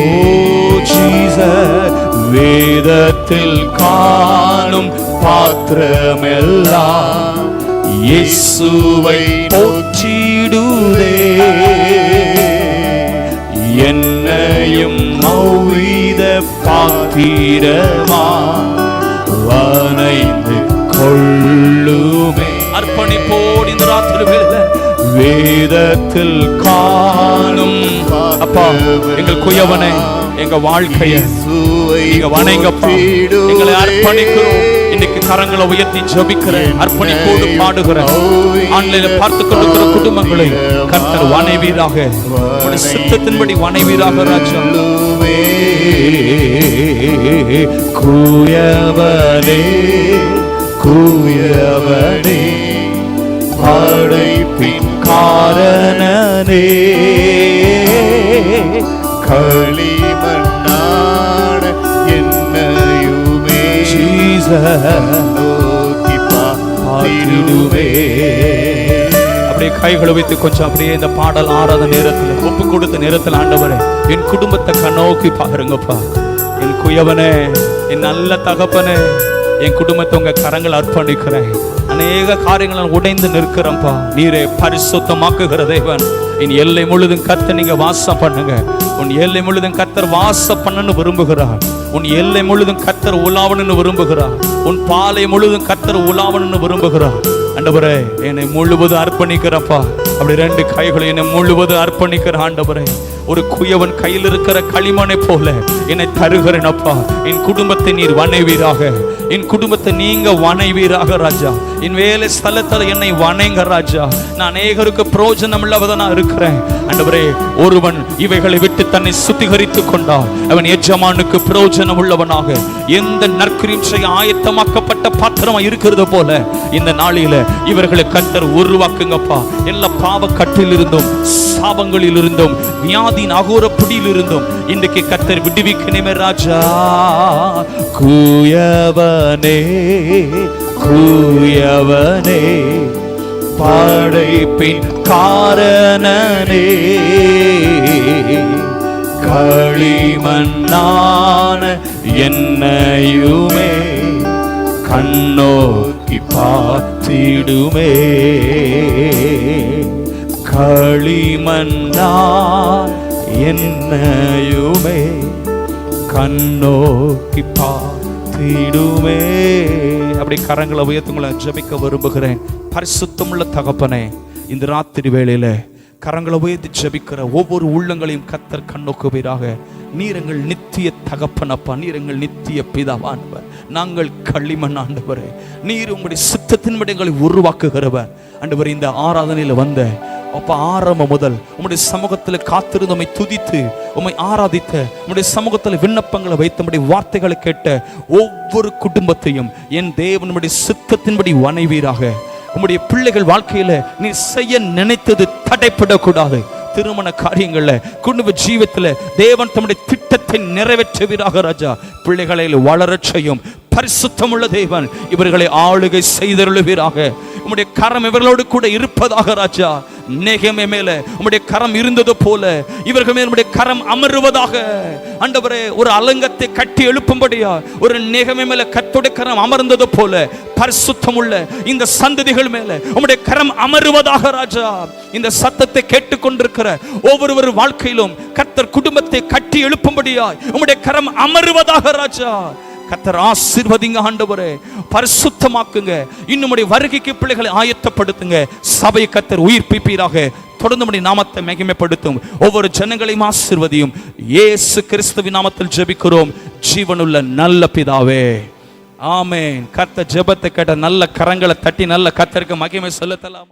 ஓ ஜீசஸ், வேதத்தில் காணும் பாத்திரமெல்லாம் இயேசுவை போற்றிடுதே, என்னையும் மௌவித பாத்திரமா வனைந்து கொள்ளுமே. அர்ப்பணிப்போடு இந்த ராத்திரி வேளை வேதத்தில் காணும் அப்பா எங்கள் குயவனை, எங்க வாழ்க்கையை நீங்க வணங்கப்பா. எங்களை அர்ப்பணிக்கிறோம். இன்னைக்கு கரங்களை உயர்த்தி ஜெபிக்கிறேன், அர்ப்பணிப்போடு பாடுகிறேன். ஆன்லைன்ல பார்த்து கொண்டிருக்கிற குடும்பங்களை கர்த்தர் வணைவீராக, உங்களுடைய சித்தத்தின்படி வணைவீராக ராஜா. குயவனே குயவனே படைப்பின் காரணனே, களிமண்ணான என்னையுமே நோக்கி பார்த்திடுவே. அப்படியே கைகளை வைத்து கொஞ்சம் அப்படியே இந்த பாடல் ஆறாத நேரத்தில், ஒப்பு கொடுத்த நேரத்தில், ஆண்டவரே என் குடும்பத்தை கண்ணோக்கி பாருங்கப்பா. என் குயவனே, என் நல்ல தகப்பனே, என் குடும்பத்தை உங்க கரங்கள் அர்ப்பணிக்கிறேன். அநேக காரியங்கள் உடைந்து நிற்கிறப்பா. நீரே பரிசுத்தமாக்குகிற தேவன். என் எல்லை முழுதும் கர்த்தர் நீங்க வாசம் பண்ணுங்க. உன் எல்லை முழுதும் கர்த்தர் வாசம் பண்ணு விரும்புகிறார். உன் எல்லை முழுதும் கர்த்தர் உலாவணுன்னு விரும்புகிறார். உன் பாலை முழுதும் கர்த்தர் உலாவணுன்னு விரும்புகிறார். ஆண்டவரே என்னை முழுவதும் அர்ப்பணிக்கிறப்பா. அப்படி 2 கைகளை என்னை முழுவதும் அர்ப்பணிக்கிற ஆண்டவரே. ஒரு குயவன் கையில் இருக்கிற களிமண்ணை போல என்னை தருகிறேன் அப்பா. என் குடும்பத்தை நீர் வணைவீராக, என் குடும்பத்தை நீங்க வணைவீராக ராஜா. என் வேலை ஸ்தலத்தில் என்னை வணைங்க ராஜா. நான் அநேகருக்கு பிரயோஜனம் உள்ளவதா இருக்கிறேன் ஆண்டவரே. ஒருவன் இவைகளை விட்டு தன்னை சுத்திகரித்துக் கொண்டால் அவன் எஜமானுக்கு பிரயோஜனம் உள்ளவனாக எந்த நற்கிரியம் செய்ய ஆயத்தமாக்கப்பட்ட பாத்திரமா இருக்கிறது போல இந்த நாளில இவர்களை கர்த்தர் உருவாக்குங்கப்பா. எல்லா பாவ கட்டில் இருந்தும், சாபங்களில் இருந்தும், வியாதியின் அகோர பிடியில் இருந்தும் இன்றைக்கு கர்த்தர் விடுவிக்கணுமே ராஜா. குயவனே குயவனே படைப்பின் காரணனே, களிமண்ணான என்னையுமே கண்ணோக்கி பார்த்திடுமே. களிமண்ணா என்னையுமே கண்ணோக்கி பார்த்திடுமே. அப்படி கரங்களை உயர்த்துங்களை ஜெபிக்க விரும்புகிறேன். பரிசுத்தமுள்ள தகப்பனே, இந்த ராத்திரி வேளையில கரங்களை உயர்த்தி ஜெபிக்கிற ஒவ்வொரு உள்ளங்களையும் கர்த்தர் கண்ணோக்குவீராக. நீர் எங்கள் நித்திய தகப்பனப்பா, நீர் எங்கள் நித்திய பிதாவானவர். நாங்கள் களிமண் ஆண்டவரே, நீர் உங்களுடைய சித்தத்தின்படி எங்களை உருவாக்குகிறவர் ஆண்டவர். இந்த ஆராதனையில் வந்த அப்ப ஆரம்பம் முதல் உம்முடைய சமூகத்தில் காத்திருந்து உம்மை துதித்து உம்மை ஆராதித்த, உம்முடைய சமூகத்தில் விண்ணப்பங்களை வைத்த, உம்முடைய வார்த்தைகளை கேட்ட ஒவ்வொரு குடும்பத்தையும் என் தேவன் உம்முடைய சித்தத்தின்படி வணைவீராக. உம்முடைய பிள்ளைகள் வாழ்க்கையில நீ செய்ய நினைத்தது தடைப்படக்கூடாது. திருமண காரியங்கள்ல, குடும்ப ஜீவத்துல தேவன் தம்முடைய திட்டத்தை நிறைவேற்றுவீராக ராஜா. பிள்ளைகளை வளரச் செய்யும் பரிசுத்தமுள்ள தேவன் இவர்களை ஆளுகை செய்தருளுவீராக. உம்முடைய கரம் இவர்களோடு கூட இருப்பதாக ராஜா. நேகமே மேல உம்முடைய கரம் இருந்தது போல இவர்கள் மேல் உம்முடைய கரம் அமருவதாக. ஆண்டவரே, ஒரு அலங்கத்தை கட்டி எழுப்பும்படியா ஒரு நேகமே மேல கர்த்தருடைய கரம் அமர்ந்தது போல பரிசுத்தமுள்ள இந்த சந்ததிகள் மேல உம்முடைய கரம் அமருவதாக ராஜா. இந்த சத்தத்தை கேட்டுக்கொண்டிருக்கிற ஒவ்வொரு வாழ்க்கையிலும் கர்த்தர் குடும்பத்தை கட்டி எழுப்பும்படியா உம்முடைய கரம் அமருவதாக ராஜா. கர்த்தர் ஆசீர்வதிங்க ஆண்டவரே, பரிசுத்தமாக்குங்க. இன்னும் வருகைக்கு பிள்ளைகளை ஆயத்தப்படுத்துங்க. சபை கர்த்தர் உயிர்ப்பிப்பீராக. தொடர்ந்து நாமத்தை மகிமைப்படுத்தும் ஒவ்வொரு ஜனங்களையும் ஆசீர்வதியும். இயேசு கிறிஸ்துவின் நாமத்தில் ஜெபிக்கிறோம் ஜீவனுள்ள நல்ல பிதாவே, ஆமென். கர்த்தர் ஜெபத்தை கேட்ட நல்ல கரங்களை தட்டி நல்ல கர்த்தருக்கு மகிமை செலுத்தலாம்.